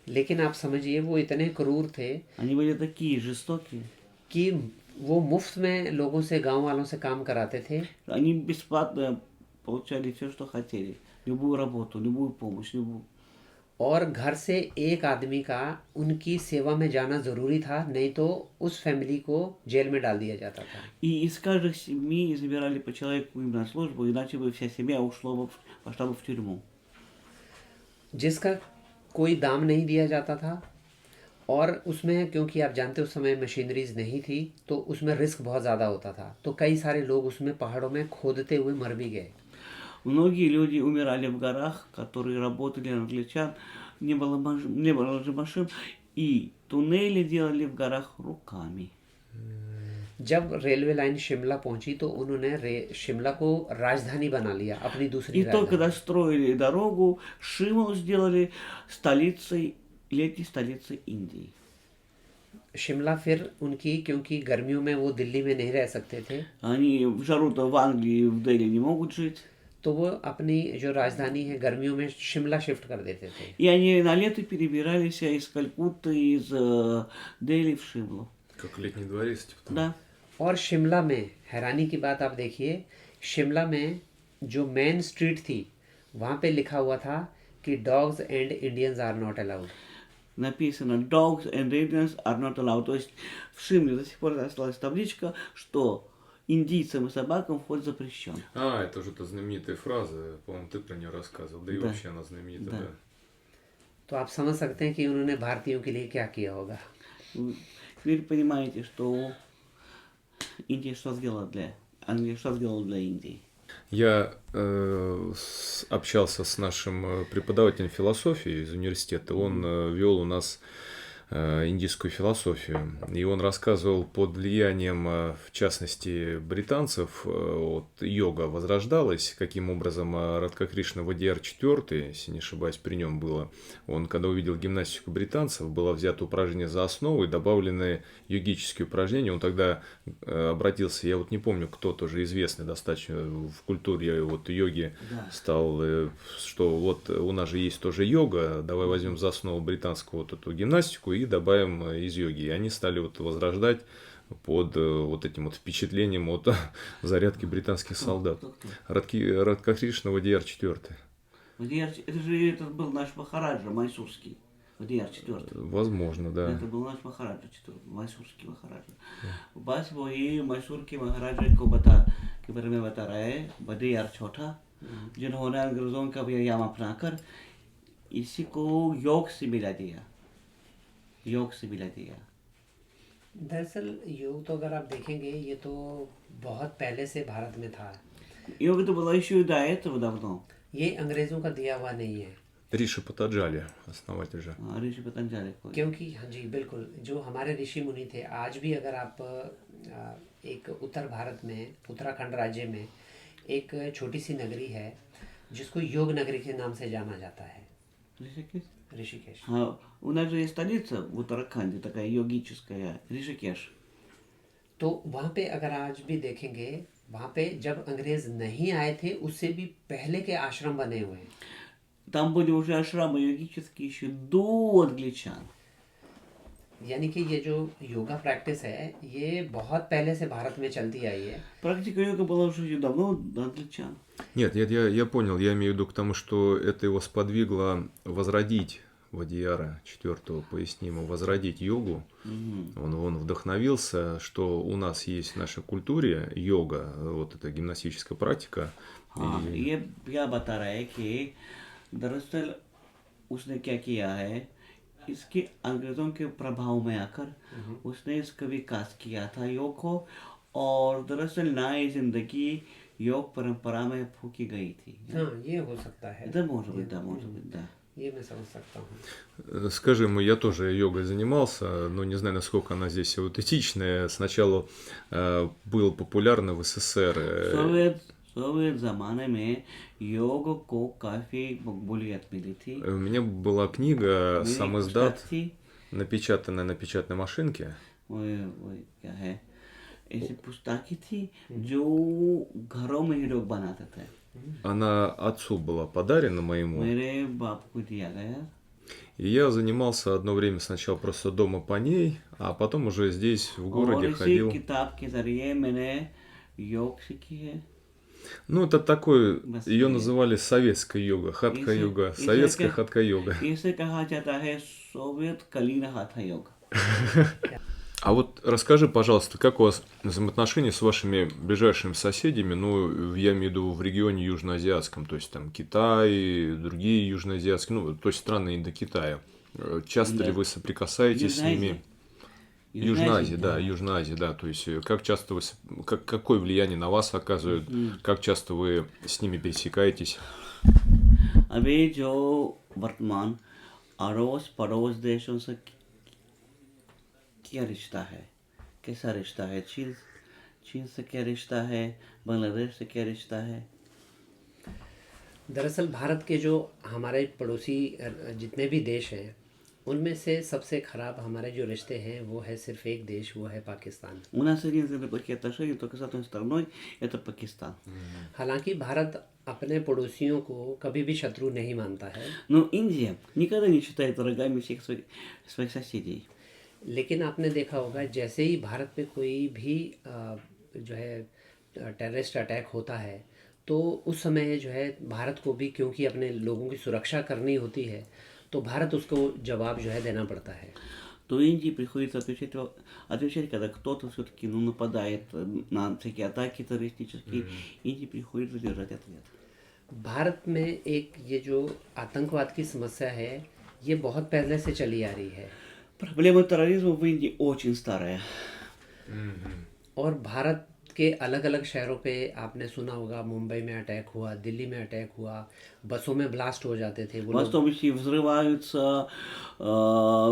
[SPEAKER 3] लेकिन आप समझिए वो इतने क्रूर थे
[SPEAKER 2] Они были такие жестокие.
[SPEAKER 3] कि वो मुफ्त में लोगों से, गांव वालों से काम कराते थे।
[SPEAKER 2] Они бесплатно получали все, что хотели. Любую работу, любую помощь, любую.
[SPEAKER 3] और घर से एक आदमी का उनकी सेवा में जाना ज़रूरी था, नहीं तो उस फैमिली को जेल में डाल दिया जाता था।
[SPEAKER 2] И из каждых семьи забирали по человеку им на службу, иначе бы вся семья пошла бы в тюрьму.
[SPEAKER 3] जिसका कोई दाम नहीं दिया जाता था, और उसमें क्योंकि आप जानते उस समय मशीनरीज नहीं थी, तो उसमें रिस्क बहुत ज़्यादा होता था, तो कई सारे लोग उसमें पहाड़ों में खोदते हुए मर भी गए।
[SPEAKER 2] Многие люди умирали в горах, которые работали на англичан. Не было же машин. И туннели делали в горах руками.
[SPEAKER 3] जब रेलवे लाइन शिमला पहुंची तो उन्होंने शिमला को राजधानी बना लिया, अपनी दूसरी
[SPEAKER 2] И только
[SPEAKER 3] राजधानी।
[SPEAKER 2] достроили дорогу, Шимлу сделали летней столицей Индии.
[SPEAKER 3] शिमला फिर उनकी, क्योंकि गर्मियों में वो दिल्ली में नहीं रह सकते थे,
[SPEAKER 2] Они в жару-то в Англии, в Дели не могут жить.
[SPEAKER 3] तो वो अपनी जो राजधानी है गर्मियों में शिमला शिफ्ट कर देते थे।
[SPEAKER 2] И они на лето перебирались из Калькутты, из Дели в Шимлу.
[SPEAKER 1] Как летний дворец, типа того.
[SPEAKER 2] Да.
[SPEAKER 3] और शिमला में हैरानी की बात आप देखिए, शिमला में जो मेन स्ट्रीट थी वहाँ पे लिखा हुआ था कि dogs and Indians are not allowed.
[SPEAKER 2] Написано «Dogs and Indians are not allowed». То есть в Шимле до сих пор осталась табличка, что индийцам и собакам вход запрещен.
[SPEAKER 1] А, это же та знаменитая фраза, по-моему, ты про нее рассказывал, да и
[SPEAKER 2] Да.
[SPEAKER 1] вообще она знаменита,
[SPEAKER 2] Да.
[SPEAKER 1] да.
[SPEAKER 3] तो आप समझ सकते हैं कि उन्होंने भारतीयों के लिए क्या किया होगा।
[SPEAKER 2] Вы теперь понимаете, что Индия что сделала для... Англия что сделала для Индии.
[SPEAKER 1] Я общался с нашим преподавателем философии из университета. Он вел у нас индийскую философию. И он рассказывал, под влиянием, в частности, британцев, вот, йога возрождалась, каким образом Радхакришна Вадияр IV, если не ошибаюсь, при нем было. Он, когда увидел гимнастику британцев, было взято упражнение за основу и добавлены йогические упражнения. Он тогда обратился, я вот не помню, кто тоже известный достаточно в культуре вот йоги,
[SPEAKER 2] Да.
[SPEAKER 1] стал, что вот у нас же есть тоже йога, давай возьмем за основу британскую вот эту гимнастику и добавим из йоги. И они стали вот возрождать под вот этим вот впечатлением от зарядки британских солдат.
[SPEAKER 2] Кто?
[SPEAKER 1] Радхакришна Вадияр IV.
[SPEAKER 2] Это же этот был наш Махараджа майсурский. Вадияр IV.
[SPEAKER 1] Возможно, да.
[SPEAKER 2] Это был наш Махараджа IV, майсурский Махараджа. बस वही मैसूर के महाराजा के बारे में बता रहा है वदियार चौथा, जिन्होंने अंग्रेजों का व्यायाम अपनाकर इसी को योग से मिला दिया।
[SPEAKER 3] दरअसल योग तो अगर आप देखेंगे ये तो बहुत पहले से भारत में था,
[SPEAKER 2] Йога это была еще и до этого давно.
[SPEAKER 3] ये अंग्रेज़ों का दिया हुआ नहीं है।
[SPEAKER 1] Риши Патаджали, основатель же.
[SPEAKER 2] ऋषि पतंजलि को।
[SPEAKER 3] क्योंकि हाँ जी बिल्कुल, जो हमारे ऋषि मुनि थे, आज भी अगर आप एक उत्तर भारत में, उत्तराखंड राज्य में एक छोटी सी नगरी है जिसको योग नगरी के नाम से जाना जाता है,
[SPEAKER 2] Ришикеш?
[SPEAKER 3] ऋषिकेश।
[SPEAKER 2] У нас же есть столица в उत्तराखंде, такая йогическая, Ришикеш.
[SPEAKER 3] तो वहाँ पे अगर आज भी देखेंगे, वहाँ पे जब अंग्रेज नहीं आए थे उससे भी पहले के आश्रम बने हुए हैं।
[SPEAKER 2] Там были уже ашрамы йогические еще до англичан.
[SPEAKER 3] यानी कि ये जो योगा प्रैक्टिस है ये बहुत पहले से भारत में चलती आई है।
[SPEAKER 2] Практика йога была уже давно до англичан.
[SPEAKER 1] Нет, я понял, я имею в виду к тому, что это его сподвигло возродить Вадияра IV, поясним, возродить йогу. Он вдохновился, что у нас есть в нашей культуре йога, вот эта гимнастическая практика.
[SPEAKER 2] ये क्या बता रहा है कि दरअसल उसने क्या किया है, इसके अंग्रेजों के प्रभाव में आकर उसने इसका विकास किया था योग को, और दरअसल नई जिंदगी योग परंपरा में फूकी गई थी.
[SPEAKER 3] हाँ, ये हो सकता है,
[SPEAKER 2] Это может быть, да.
[SPEAKER 3] ये मैं समझ सकता हूँ।
[SPEAKER 1] Скажи, я тоже йогой занимался, но не знаю, насколько она здесь аутентичная. Сначала было популярно в СССР.
[SPEAKER 2] सोवियत ज़माने में योग को काफ़ी मकबूलियत मिली थी.
[SPEAKER 1] У меня была книга «Сам издат»,
[SPEAKER 2] थी.
[SPEAKER 1] напечатанная на печатной машинке.
[SPEAKER 2] वो क्या है, ऐसी पुस्ताकी थी जो घरों में ही लोग बनाते थे.
[SPEAKER 1] Она отцу была подарена моему.
[SPEAKER 2] मेरे बाप को दिया गया.
[SPEAKER 1] И я занимался одно время сначала просто дома по ней, а потом уже здесь, в
[SPEAKER 2] और
[SPEAKER 1] городе,
[SPEAKER 2] इसी
[SPEAKER 1] ходил.
[SPEAKER 2] किताब के जरिए मैंने योग सीखी है.
[SPEAKER 1] Ну, это такой,
[SPEAKER 2] बस
[SPEAKER 1] ее
[SPEAKER 2] ये-
[SPEAKER 1] называли советская йога,
[SPEAKER 2] इसे-
[SPEAKER 1] хатха-йога,
[SPEAKER 2] इसे
[SPEAKER 1] советская
[SPEAKER 2] क्या-
[SPEAKER 1] хатха-йога.
[SPEAKER 2] इसे कहा जाता है सोवियत कालीन हाथा योग.
[SPEAKER 1] А вот расскажи, пожалуйста, как у вас взаимоотношения с вашими ближайшими соседями, ну, я имею в виду в регионе южноазиатском, то есть там Китай, другие южноазиатские, ну, то есть страны Индокитая. Часто ли
[SPEAKER 2] Да.
[SPEAKER 1] вы соприкасаетесь с ними? Южная Азия, да,
[SPEAKER 2] да.
[SPEAKER 1] Южная Азия, да. То есть, как часто вы, какое влияние на вас оказывают, как часто вы с ними пересекаетесь?
[SPEAKER 2] अभी जो वर्तमान अड़ोस पड़ोस देशों से क्या रिश्ता है, कैसा रिश्ता है? चीन चीन से क्या रिश्ता है, बांग्लादेश से क्या रिश्ता है?
[SPEAKER 3] दरअसल भारत के जो हमारे पड़ोसी जितने भी देश हैं उनमें से सबसे ख़राब हमारे जो रिश्ते हैं वो है सिर्फ एक देश, वो है पाकिस्तान.
[SPEAKER 2] У нас единственные плохие отношения только с одной стороной, это Пакистан.
[SPEAKER 3] हालांकि भारत अपने पड़ोसियों को कभी भी शत्रु नहीं मानता है,
[SPEAKER 2] Но Индия никогда не считает врагами всех своих соседей.
[SPEAKER 3] लेकिन आपने देखा होगा जैसे ही भारत पे कोई भी जो है टेररिस्ट अटैक होता है तो उस समय जो है भारत को भी, क्योंकि अपने लोगों की सुरक्षा करनी होती है, तो भारत उसको जवाब जो है देना पड़ता है.
[SPEAKER 2] То Индии приходится отвечать, когда кто-то все-таки нападает на всякие атаки террористические. Индии приходится держать ответ.
[SPEAKER 3] भारत में एक ये जो आतंकवाद की समस्या है ये बहुत पहले से चली आ रही है
[SPEAKER 2] Проблема терроризма в Индии очень старая.
[SPEAKER 3] और भारत के अलग अलग शहरों पे आपने सुना होगा, मुंबई में अटैक हुआ, दिल्ली में अटैक हुआ, बसों में ब्लास्ट हो जाते थे वो लोग.
[SPEAKER 2] Автобусы взрываются,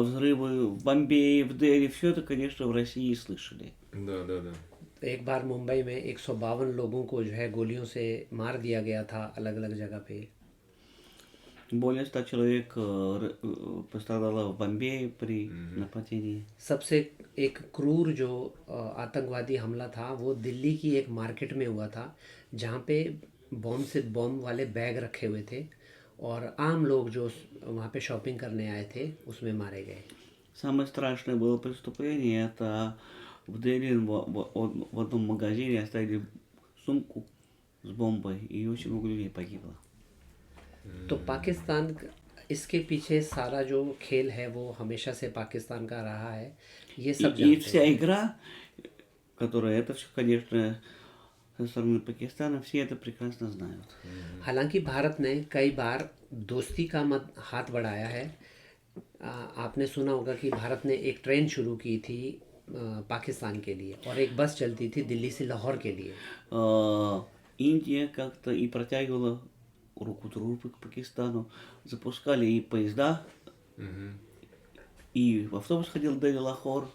[SPEAKER 2] взрывы в Бомбее, в Дели. Все это, конечно, в России слышали.
[SPEAKER 1] Да, да, да.
[SPEAKER 3] एक बार मुंबई में 152 लोगों को जो है गोलियों से मार दिया गया था अलग अलग जगह पे.
[SPEAKER 2] Более 100 человек пострадало в Бомбее при нападении.
[SPEAKER 3] सबसे एक क्रूर जो आतंकवादी हमला था वो दिल्ली की एक मार्केट में हुआ था जहाँ पे बॉम्ब वाले बैग रखे हुए थे और आम लोग जो वहाँ पे शॉपिंग करने आए थे उसमें मारे गए.
[SPEAKER 2] Самое страшное было преступление, это в Дели в одном магазине оставили сумку с бомбой, и очень много людей погибло.
[SPEAKER 3] तो पाकिस्तान इसके पीछे सारा जो खेल है वो हमेशा से पाकिस्तान का रहा है, ये सब
[SPEAKER 2] И
[SPEAKER 3] जानते हैं.
[SPEAKER 2] вся игра, которая это все, конечно, со стороны Пакистана, все это прекрасно знают.
[SPEAKER 3] हालांकि भारत ने कई बार दोस्ती का हाथ बढ़ाया है. आपने सुना होगा कि भारत ने एक ट्रेन शुरू की थी पाकिस्तान के लिए और एक बस चलती थी दिल्ली से लाहौर के लिए.
[SPEAKER 2] Индия как-то и протягивала руку дружбы к Пакистану, запускали и поезда, и автобус ходил до Лахор.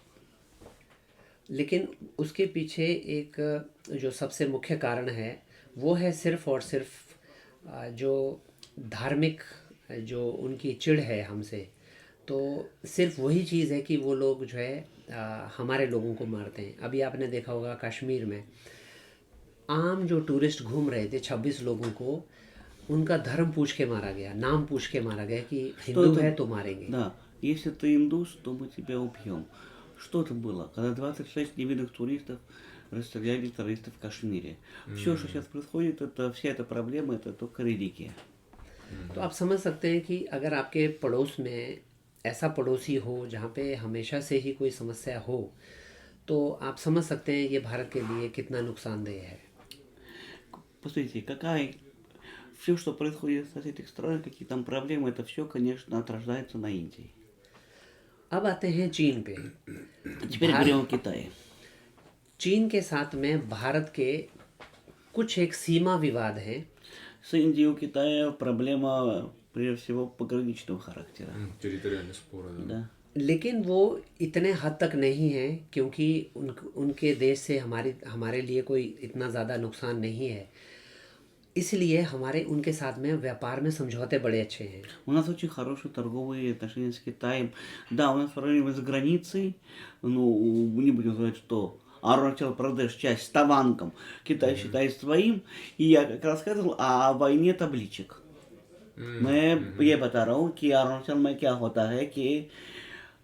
[SPEAKER 3] लेकिन उसके पीछे एक जो सबसे मुख्य कारण है वो है सिर्फ और सिर्फ जो धार्मिक जो उनकी चिढ़ है हमसे. तो सिर्फ वही चीज़ है कि वो लोग जो है हमारे लोगों को मारते हैं. अभी आपने देखा होगा कश्मीर में आम जो टूरिस्ट घूम रहे थे 26 लोगों को उनका धर्म पूछ के मारा गया, नाम पूछ के मारा गया कि हिंदू है तो मारेंगे.
[SPEAKER 2] Да, если ты индус, то мы тебя убьем. Что это было? Когда 26 невинных туристов расстреляли террористов в Кашмире. Все, что сейчас происходит, это вся эта проблема, это только религия.
[SPEAKER 3] तो आप समझ सकते हैं कि अगर आपके पड़ोस में ऐसा पड़ोसी हो जहाँ पे हमेशा से ही कोई समस्या हो तो आप समझ सकते हैं ये भारत के लिए कितना नुकसानदेह है.
[SPEAKER 2] Посмотрите, все, что происходит в этих странах, какие там проблемы, это все, конечно, отражается на Индии.
[SPEAKER 3] अब आते हैं चीन पे.
[SPEAKER 2] Теперь говорим о Китае.
[SPEAKER 3] चीन के साथ में भारत के कुछ एक सीमा विवाद हैं.
[SPEAKER 2] С Индией у Китая проблема, прежде всего, пограничного характера.
[SPEAKER 1] Территориальные споры, да.
[SPEAKER 2] Да.
[SPEAKER 3] लेकिन वो इतने हद तक नहीं हैं क्योंकि उनके देश से हमारे लिए कोई इतना ज़्यादा नुकसान नहीं है, इसलिए हमारे उनके साथ में व्यापार में समझौते बड़े अच्छे हैं.
[SPEAKER 2] У нас очень хорошие торговые отношения с Китаем. Да, у нас проблемы с границей, ну, не будем говорить, что Аруначал Прадеш, часть с Тавангом. Китай считает своим. И я как рассказывал о войне табличек. मैं ये बता रहा हूँ कि अरुणाचल में क्या होता है कि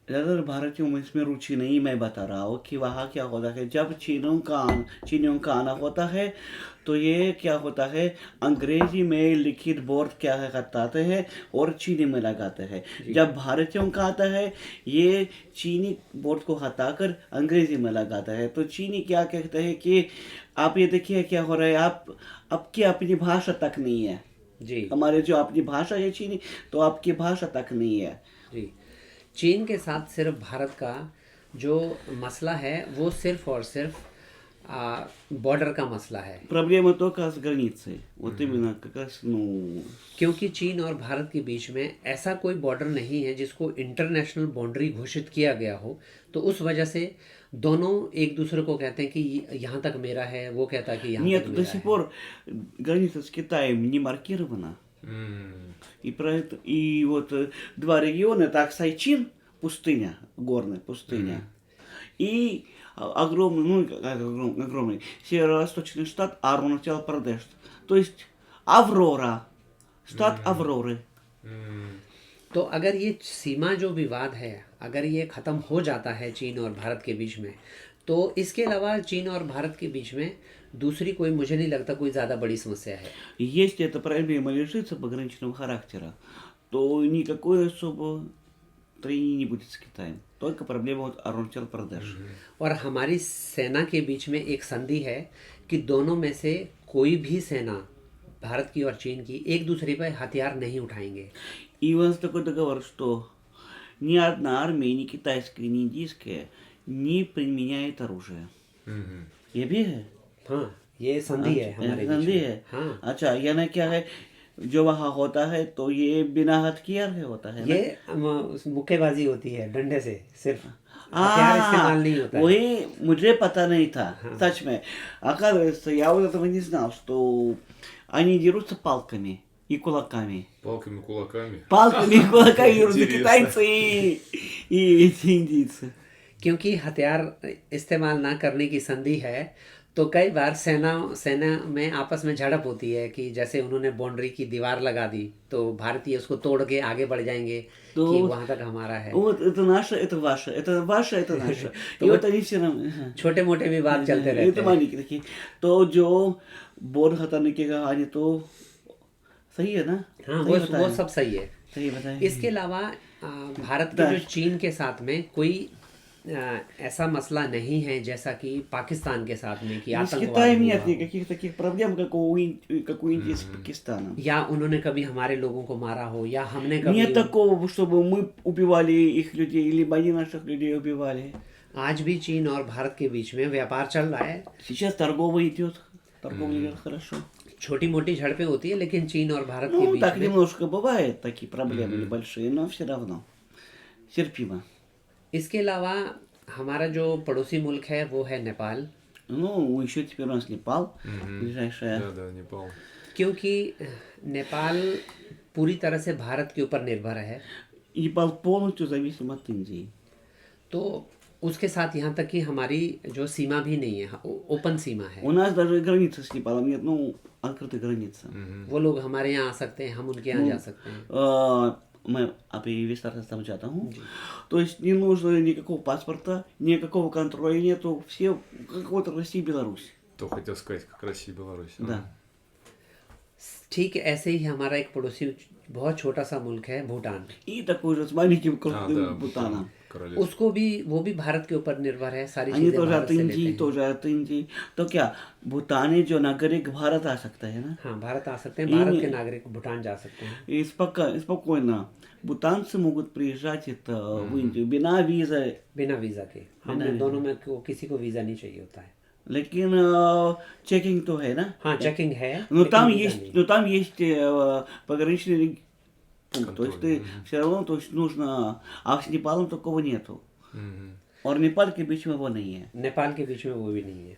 [SPEAKER 2] ज़्यादातर भारतीयों में इसमें रुचि नहीं, मैं बता रहा हूँ कि वहाँ क्या होता है जब चीनियों का आना होता है तो ये क्या होता है अंग्रेजी में लिखित बोर्ड क्या है हटाते हैं और चीनी में लगाते हैं। जब भारतीयों का आता है ये चीनी बोर्ड को हटाकर अंग्रेजी में लगाता है। तो चीनी क्या कहते हैं कि आप ये देखिए क्या हो रहा है, आप आपकी अपनी भाषा तक नहीं है
[SPEAKER 3] जी
[SPEAKER 2] हमारे जो अपनी भाषा है चीनी, तो आपकी भाषा तक नहीं है।
[SPEAKER 3] जी। चीन के साथ सिर्फ भारत का जो मसला है वो सिर्फ और सिर्फ बॉर्डर का मसला है,
[SPEAKER 2] Проблема только с границей. Вот именно как раз, ну,
[SPEAKER 3] क्योंकि चीन और भारत के बीच में ऐसा कोई बॉर्डर नहीं है जिसको इंटरनेशनल बाउंड्री घोषित किया गया हो। तो उस वजह से दोनों एक दूसरे को कहते हैं कि यहाँ तक मेरा है, वो कहता है कि यहाँ
[SPEAKER 2] нет,
[SPEAKER 3] तक
[SPEAKER 2] до
[SPEAKER 3] मेरा
[SPEAKER 2] сих
[SPEAKER 3] है।
[SPEAKER 2] пор граница с Китаем не маркирована. И, про это, и вот два региона, это Аксайчин, пустыня, горная пустыня, и огромный, ну, как огромный северо-восточный штат Аруначал Прадеш. То есть Аврора, штат Авроры.
[SPEAKER 3] तो अगर ये सीमा जो विवाद है अगर ये ख़त्म हो जाता है चीन और भारत के बीच में, तो इसके अलावा चीन और भारत के बीच में दूसरी कोई, मुझे नहीं लगता कोई ज़्यादा बड़ी समस्या है।
[SPEAKER 2] И если эта проблема решится пограничного характера, то никакой особо трения не будет с Китаем. Только проблема вот Аруначал Прадеш.
[SPEAKER 3] और हमारी सेना के बीच में एक संधि है कि दोनों में से कोई भी सेना, भारत की और चीन की, एक दूसरे पर हथियार नहीं उठाएंगे।
[SPEAKER 2] И у нас такой договор, что ни одна армия, ни китайская, ни индийская, не применяет оружие. ये भी है?
[SPEAKER 3] हाँ, ये संधि है हमारे बीच
[SPEAKER 2] संधि
[SPEAKER 3] में।
[SPEAKER 2] है?
[SPEAKER 3] हाँ,
[SPEAKER 2] अच्छा, यानी क्या है, जो वहाँ होता है तो ये बिना हथियार है होता है ना?
[SPEAKER 3] ये मुक्केबाजी होती है डंडे से, सिर्फ हथियार इस्तेमाल नहीं होता है।
[SPEAKER 2] वही मुझे пता नहीं था, सच में. Оказывается, я вот этого не знал, что они дерутся палками и кулаками.
[SPEAKER 1] Палками, кулаками.
[SPEAKER 2] Палками и кулаками дерутся
[SPEAKER 1] Интересно.
[SPEAKER 2] китайцы и эти индийцы.
[SPEAKER 3] क्योंकि हथियार इस्तेमाल ना करने की संधि है, तो कई बार सेना में आपस में झड़प होती है कि जैसे उन्होंने बाउंड्री की दीवार लगा दी तो भारतीय उसको तोड़ के आगे बढ़ जाएंगे
[SPEAKER 2] तो
[SPEAKER 3] कि वहां तक हमारा है।
[SPEAKER 2] Вот это наше, это ваше, это ваше, это наше. И вот они все равно.
[SPEAKER 3] छोटे मोटे विवाद चलते रहते
[SPEAKER 2] Это
[SPEAKER 3] हैं।
[SPEAKER 2] маленькие такие. तो जो बोर्ड हटाने की कहानी तो सही है ना?
[SPEAKER 3] हाँ,
[SPEAKER 2] सही
[SPEAKER 3] वो
[SPEAKER 2] बताया?
[SPEAKER 3] सब सही है।
[SPEAKER 2] सही बताया।
[SPEAKER 3] इसके अलावा भारत के जो चीन के साथ में कोई ऐसा मसला नहीं है जैसा कि पाकिस्तान के साथ में कि
[SPEAKER 2] С
[SPEAKER 3] आतंकवाद
[SPEAKER 2] Китаем
[SPEAKER 3] हुआ
[SPEAKER 2] нет
[SPEAKER 3] हो।
[SPEAKER 2] никаких таких проблем, как у Индии с Пакистаном.
[SPEAKER 3] या उन्होंने कभी हमारे लोगों को मारा हो, या हमने कभी
[SPEAKER 2] Нет такого, чтобы мы убивали их людей, либо они наших людей убивали.
[SPEAKER 3] आज भी चीन और भारत के बीच में व्यापार चल रहा है।
[SPEAKER 2] Сейчас торговля идет хорошо.
[SPEAKER 3] छोटी मोटी झड़पें होती है, लेकिन चीन और भारत के
[SPEAKER 2] Ну,
[SPEAKER 3] बीच
[SPEAKER 2] так
[SPEAKER 3] में।
[SPEAKER 2] немножко бывает, такие проблемы небольшие, но все равно терпимо.
[SPEAKER 3] इसके अलावा हमारा जो पड़ोसी मुल्क है वो है नेपाल,
[SPEAKER 2] Ну, еще теперь у нас Непал, ближайшая.
[SPEAKER 1] Да, Непал.
[SPEAKER 3] क्योंकि नेपाल पूरी तरह से भारत के ऊपर निर्भर है।
[SPEAKER 2] Непал полностью зависим от Индии.
[SPEAKER 3] तो उसके साथ यहाँ तक कि हमारी जो सीमा भी नहीं है, ओपन सीमा है।
[SPEAKER 2] У нас даже границы с Непалом нет, ну, открытая граница.
[SPEAKER 3] वो लोग हमारे यहाँ आ सकते हैं, हम उनके यहाँ जा सकते हैं।
[SPEAKER 2] मैं अभी विस्तार से समझाता हूँ. То есть не нужно никакого паспорта, никакого контроля нету, все как вот Россия, Беларусь.
[SPEAKER 1] То хотел сказать, как Россия и Беларусь.
[SPEAKER 2] Да.
[SPEAKER 3] ठीक ऐसे ही हमारा एक पड़ोसी बहुत छोटा सा मुल्क है भूटान।
[SPEAKER 2] И такой же с маленьким крупным
[SPEAKER 1] Да,
[SPEAKER 2] Бутаном.
[SPEAKER 1] королевство.
[SPEAKER 3] उसको भी, वो भी भारत के ऊपर निर्भर है, सारी
[SPEAKER 2] Они
[SPEAKER 3] चीजें
[SPEAKER 2] тоже
[SPEAKER 3] भारत
[SPEAKER 2] от
[SPEAKER 3] से लेते
[SPEAKER 2] Индии,
[SPEAKER 3] हैं।
[SPEAKER 2] тоже от Индии. तो क्या भूटानी जो नागरिक भारत आ सकता है ना?
[SPEAKER 3] हाँ, भारत आ सकते हैं, भारत के नागरिक भूटान जा सकते हैं।
[SPEAKER 2] И спокойно. Бутанцы могут приезжать это в Индию बिना визы.
[SPEAKER 3] बिना वीजा के। हम दोनों में किसी को वीजा नहीं चाहिए होता है।
[SPEAKER 2] लेकिन चेकिंग तो है ना?
[SPEAKER 3] हाँ, चेकिंग है,
[SPEAKER 2] Но
[SPEAKER 3] लेकिन
[SPEAKER 2] там
[SPEAKER 3] वीजा
[SPEAKER 2] есть,
[SPEAKER 3] नहीं।
[SPEAKER 2] но там есть пограничный пункт. То есть ты все равно, то есть нужно, а с Непалом такого нету. और नेपाल के बीच में वो नहीं है.
[SPEAKER 3] नेपाल के बीच में वो भी नहीं है।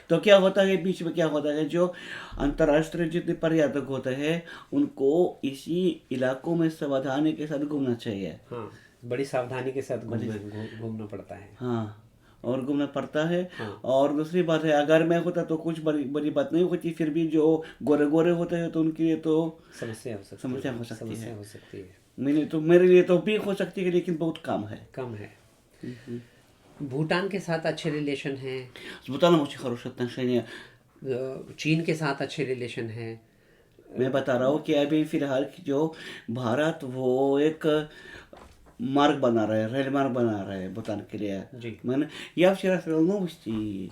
[SPEAKER 2] तो क्या होता है बीच में, क्या होता है, जो अंतर्राष्ट्रीय जितने पर्यटक होते हैं उनको इसी इलाकों में सावधानी के साथ घूमना चाहिए.
[SPEAKER 3] हाँ, बड़ी सावधानी के साथ घूमना पड़ता है।
[SPEAKER 2] हाँ, और घूमना पड़ता है।
[SPEAKER 3] हाँ।
[SPEAKER 2] और दूसरी बात है, अगर मैं होता तो कुछ बड़ी बड़ी बात नहीं होती, फिर भी जो गोरे गोरे होते हैं तो उनके लिए तो
[SPEAKER 3] समस्या हो सकती
[SPEAKER 2] समस्या
[SPEAKER 3] है,
[SPEAKER 2] हो सकती
[SPEAKER 3] समस्या
[SPEAKER 2] है।
[SPEAKER 3] हो सकती है,
[SPEAKER 2] मेरे लिए तो भी हो सकती है, लेकिन बहुत कम है।
[SPEAKER 3] कम है। भूटान के साथ अच्छे रिलेशन हैं,
[SPEAKER 2] С Бутаном очень хорошие отношения।
[SPEAKER 3] चीन के साथ अच्छे रिलेशन हैं।
[SPEAKER 2] मैं बता रहा हूँ कि अभी फिलहाल की जो भारत वो एक марк бана рае, рейль марк бана рае, Бутан Корея.
[SPEAKER 3] जी।
[SPEAKER 2] Я вчера смотрел новости,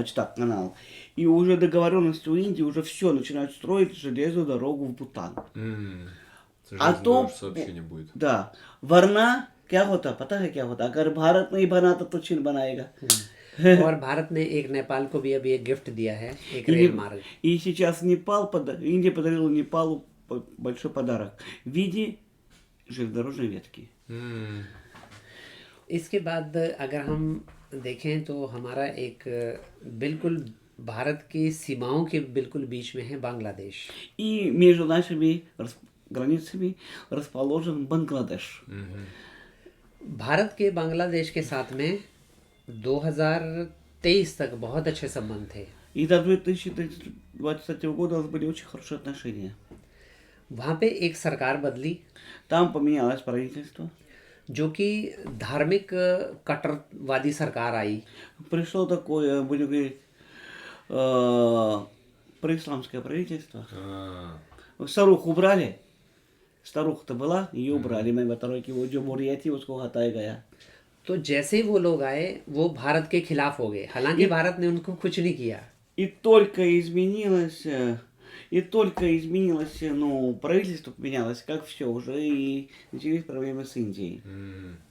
[SPEAKER 2] читал канал, и уже договоренность у Индии, уже все, начинают строить железную дорогу в Бутан. А то,
[SPEAKER 1] сообщение будет.
[SPEAKER 2] да, वरना क्या होता, पता है क्या होता, अगर भारत नहीं बनाता तो चीन बनाएगा.
[SPEAKER 3] और भारत ने एक नेपाल को भी अभी एक गिफ्ट दिया है, एक रेल मार्ग।
[SPEAKER 2] И сейчас Индия подарила Непалу большой подарок в виде железнодорожной ветки.
[SPEAKER 3] इसके बाद अगर हम देखें तो हमारा एक बिल्कुल भारत की सीमाओं के बिल्कुल बीच में है बांग्लादेश।
[SPEAKER 2] И между нашими границами расположен Бангладеш.
[SPEAKER 3] भारत के बांग्लादेश के साथ में 2023 तक बहुत अच्छे संबंध थे।
[SPEAKER 2] И до 2023 года у нас были очень хорошие отношения.
[SPEAKER 3] वहाँ पे एक सरकार बदली
[SPEAKER 2] Там поменялось правительство.
[SPEAKER 3] जो कि धार्मिक कट्टरवादी सरकार आई।
[SPEAKER 2] Пришло такое, будем говорить, происламское правительство. Старуху убрали. Старуха-то была, ее убрали. मैं बता रहा हूँ कि वो जो बोरिया थी उसको हटाया गया.
[SPEAKER 3] तो जैसे ही वो लोग आए वो भारत के खिलाफ हो गए, हालांकि भारत ने उनको कुछ नहीं किया।
[SPEAKER 2] И только изменилось, ну, правительство поменялось, как все уже, и начались проблемы с Индией.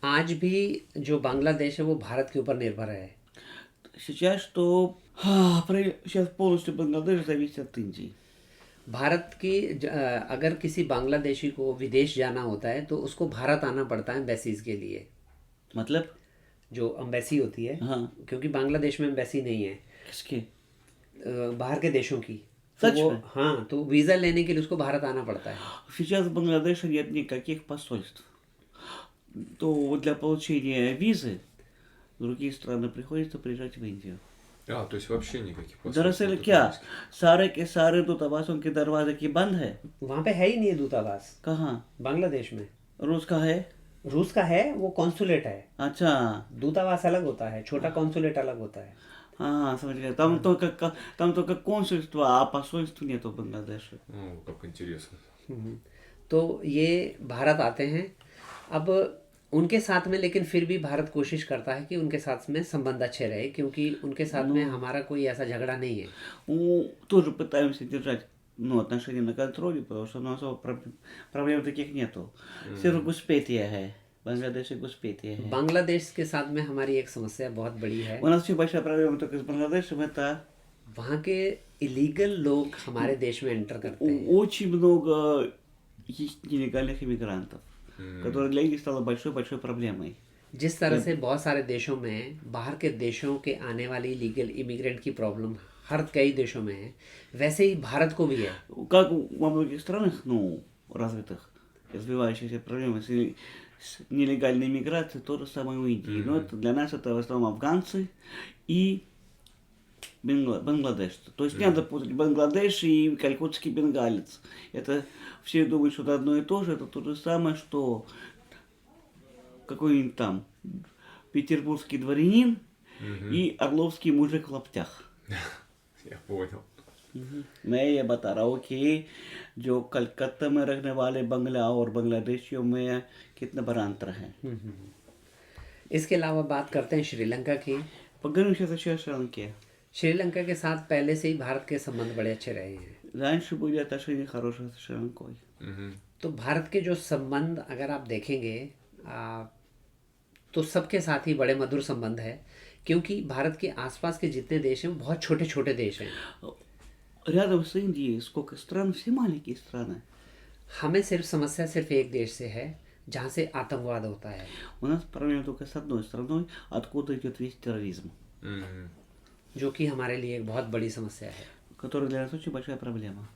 [SPEAKER 3] आज भी जो बांग्लादेश है वो भारत के ऊपर निर्भर है।
[SPEAKER 2] Сейчас сейчас полностью Бангладеш зависит от Индии.
[SPEAKER 3] भारत की अगर किसी बांग्लादेशी को विदेश जाना होता है तो उसको भारत आना पड़ता है एम्बेसीज के लिए।
[SPEAKER 2] मतलब?
[SPEAKER 3] जो एम्बेसी होती है,
[SPEAKER 2] हाँ.
[SPEAKER 3] क्योंकि बांग्लादेश में एम्बेसी नहीं है
[SPEAKER 2] किसके?
[SPEAKER 3] बाहर के देशों की।
[SPEAKER 2] सच
[SPEAKER 3] तो
[SPEAKER 2] में?
[SPEAKER 3] हाँ, तो वीज़ा लेने के लिए उसको भारत आना पड़ता है।
[SPEAKER 2] Сейчас в Бангладеше нет никаких посольств. То для получения визы в другие страны приходится приезжать в Индию.
[SPEAKER 1] То есть вообще никаких
[SPEAKER 2] दरअसल क्या, सारे के सारे दूतावासों के दरवाजे की बंद है.
[SPEAKER 3] वहाँ पे है ही नहीं है दूतावास
[SPEAKER 2] कहाँ?
[SPEAKER 3] बांग्लादेश में।
[SPEAKER 2] रूस का है?
[SPEAKER 3] रूस का है, वो कॉन्सुलेट है।
[SPEAKER 2] अच्छा.
[SPEAKER 3] दूतावास अलग होता है, छोटा कॉन्सुलेट अलग होता है।
[SPEAKER 2] हाँ, समझ गया. Там только консульство, а посольства нету в Бангладеше.
[SPEAKER 1] Как интересно.
[SPEAKER 3] तो ये भारत आते हैं अब उनके साथ में, लेकिन फिर भी भारत कोशिश करता है कि उनके साथ में संबंध अच्छे रहे, क्योंकि उनके साथ में हमारा कोई ऐसा झगड़ा नहीं है।
[SPEAKER 2] Тоже пытаемся держать, ну, отношения на контроле, потому что у нас проблем таких нету. सिर्फ घुसपैठिया है. बांग्लादेश एक घुसपैठिया है.
[SPEAKER 3] बांग्लादेश के साथ में हमारी एक समस्या बहुत बड़ी है।
[SPEAKER 2] У нас очень большая проблема только с Бангладешем, это
[SPEAKER 3] वहाँ के इलीगल लोग हमारे देश में एंटर करते हैं।
[SPEAKER 2] очень много есть нелегальных иммигрантов, которые для них стало большой-большой проблемой.
[SPEAKER 3] जिस तरह से बहुत सारे देशों में बाहर के देशों के आने वाले इलीगल इमिग्रेंट की प्रॉब्लम हर कई देशों में है, वैसे ही भारत को भी है।
[SPEAKER 2] Как во многих странах, ну, развитых, развивающихся проблемы с нелегальной миграцией, то же самое у Индии. Но это, для нас это в основном афганцы и Бангладеш. То есть не надо путать Бангладеш и калькутский бенгалец. Это все думают, что это одно и то же. Это то же самое, что какой-нибудь там петербургский дворянин и орловский мужик в лаптях.
[SPEAKER 1] Я понял.
[SPEAKER 2] मैं ये बता रहा हूँ कि जो कलकत्ता में रहने वाले बंगला और बांग्लादेशियों में कितना बड़ा अंतर है.
[SPEAKER 3] इसके अलावा बात करते हैं श्रीलंका की।
[SPEAKER 2] Поговорим сейчас о Шри-Ланке.
[SPEAKER 3] श्रीलंका के साथ पहले से ही भारत के संबंध बड़े अच्छे रहे हैं।
[SPEAKER 2] Раньше были отношения хорошие с Шри-Ланкой.
[SPEAKER 3] तो भारत के जो संबंध अगर आप देखेंगे तो सबके साथ ही बड़े मधुर संबंध है, क्योंकि भारत के आसपास के जितने देश हैं वो बहुत छोटे छोटे देश हैं।
[SPEAKER 2] Рядом с Индией сколько стран, все маленькие страны.
[SPEAKER 3] हमें सिर्फ समस्या सिर्फ एक देश से है जहाँ से आतंकवाद होता है।
[SPEAKER 2] У нас проблема только с одной страной, откуда идет весь терроризм,
[SPEAKER 3] जो कि हमारे लिए एक बहुत बड़ी समस्या है।
[SPEAKER 2] который для нас очень большая проблема.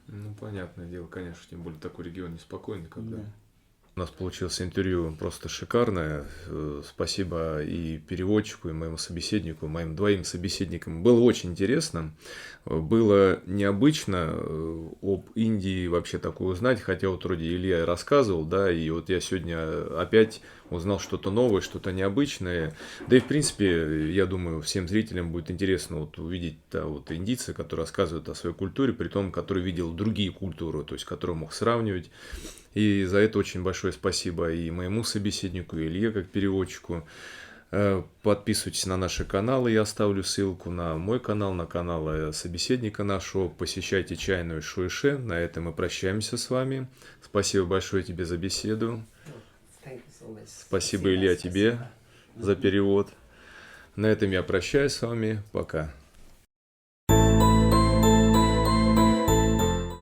[SPEAKER 1] Ну, понятное дело, конечно, тем более такой регион неспокойный, когда У нас получилось интервью просто шикарное. Спасибо и переводчику, и моему собеседнику, моим двоим собеседникам. Было очень интересно. Было необычно об Индии вообще такое узнать, хотя вот вроде Илья и рассказывал, да, и вот я сегодня опять узнал что-то новое, что-то необычное. Да и в принципе, я думаю, всем зрителям будет интересно вот увидеть да, вот индийца, который рассказывает о своей культуре, при том, который видел другие культуры, то есть который мог сравнивать. И за это очень большое спасибо и моему собеседнику, и Илье как переводчику. Подписывайтесь на наши каналы, я оставлю ссылку на мой канал, на канал собеседника нашего. Посещайте чайную Шуэше. На этом мы прощаемся с вами. Спасибо большое тебе за беседу.
[SPEAKER 3] Thank you so much.
[SPEAKER 1] Спасибо, Илья, тебе за перевод. На этом я прощаюсь с вами. Пока.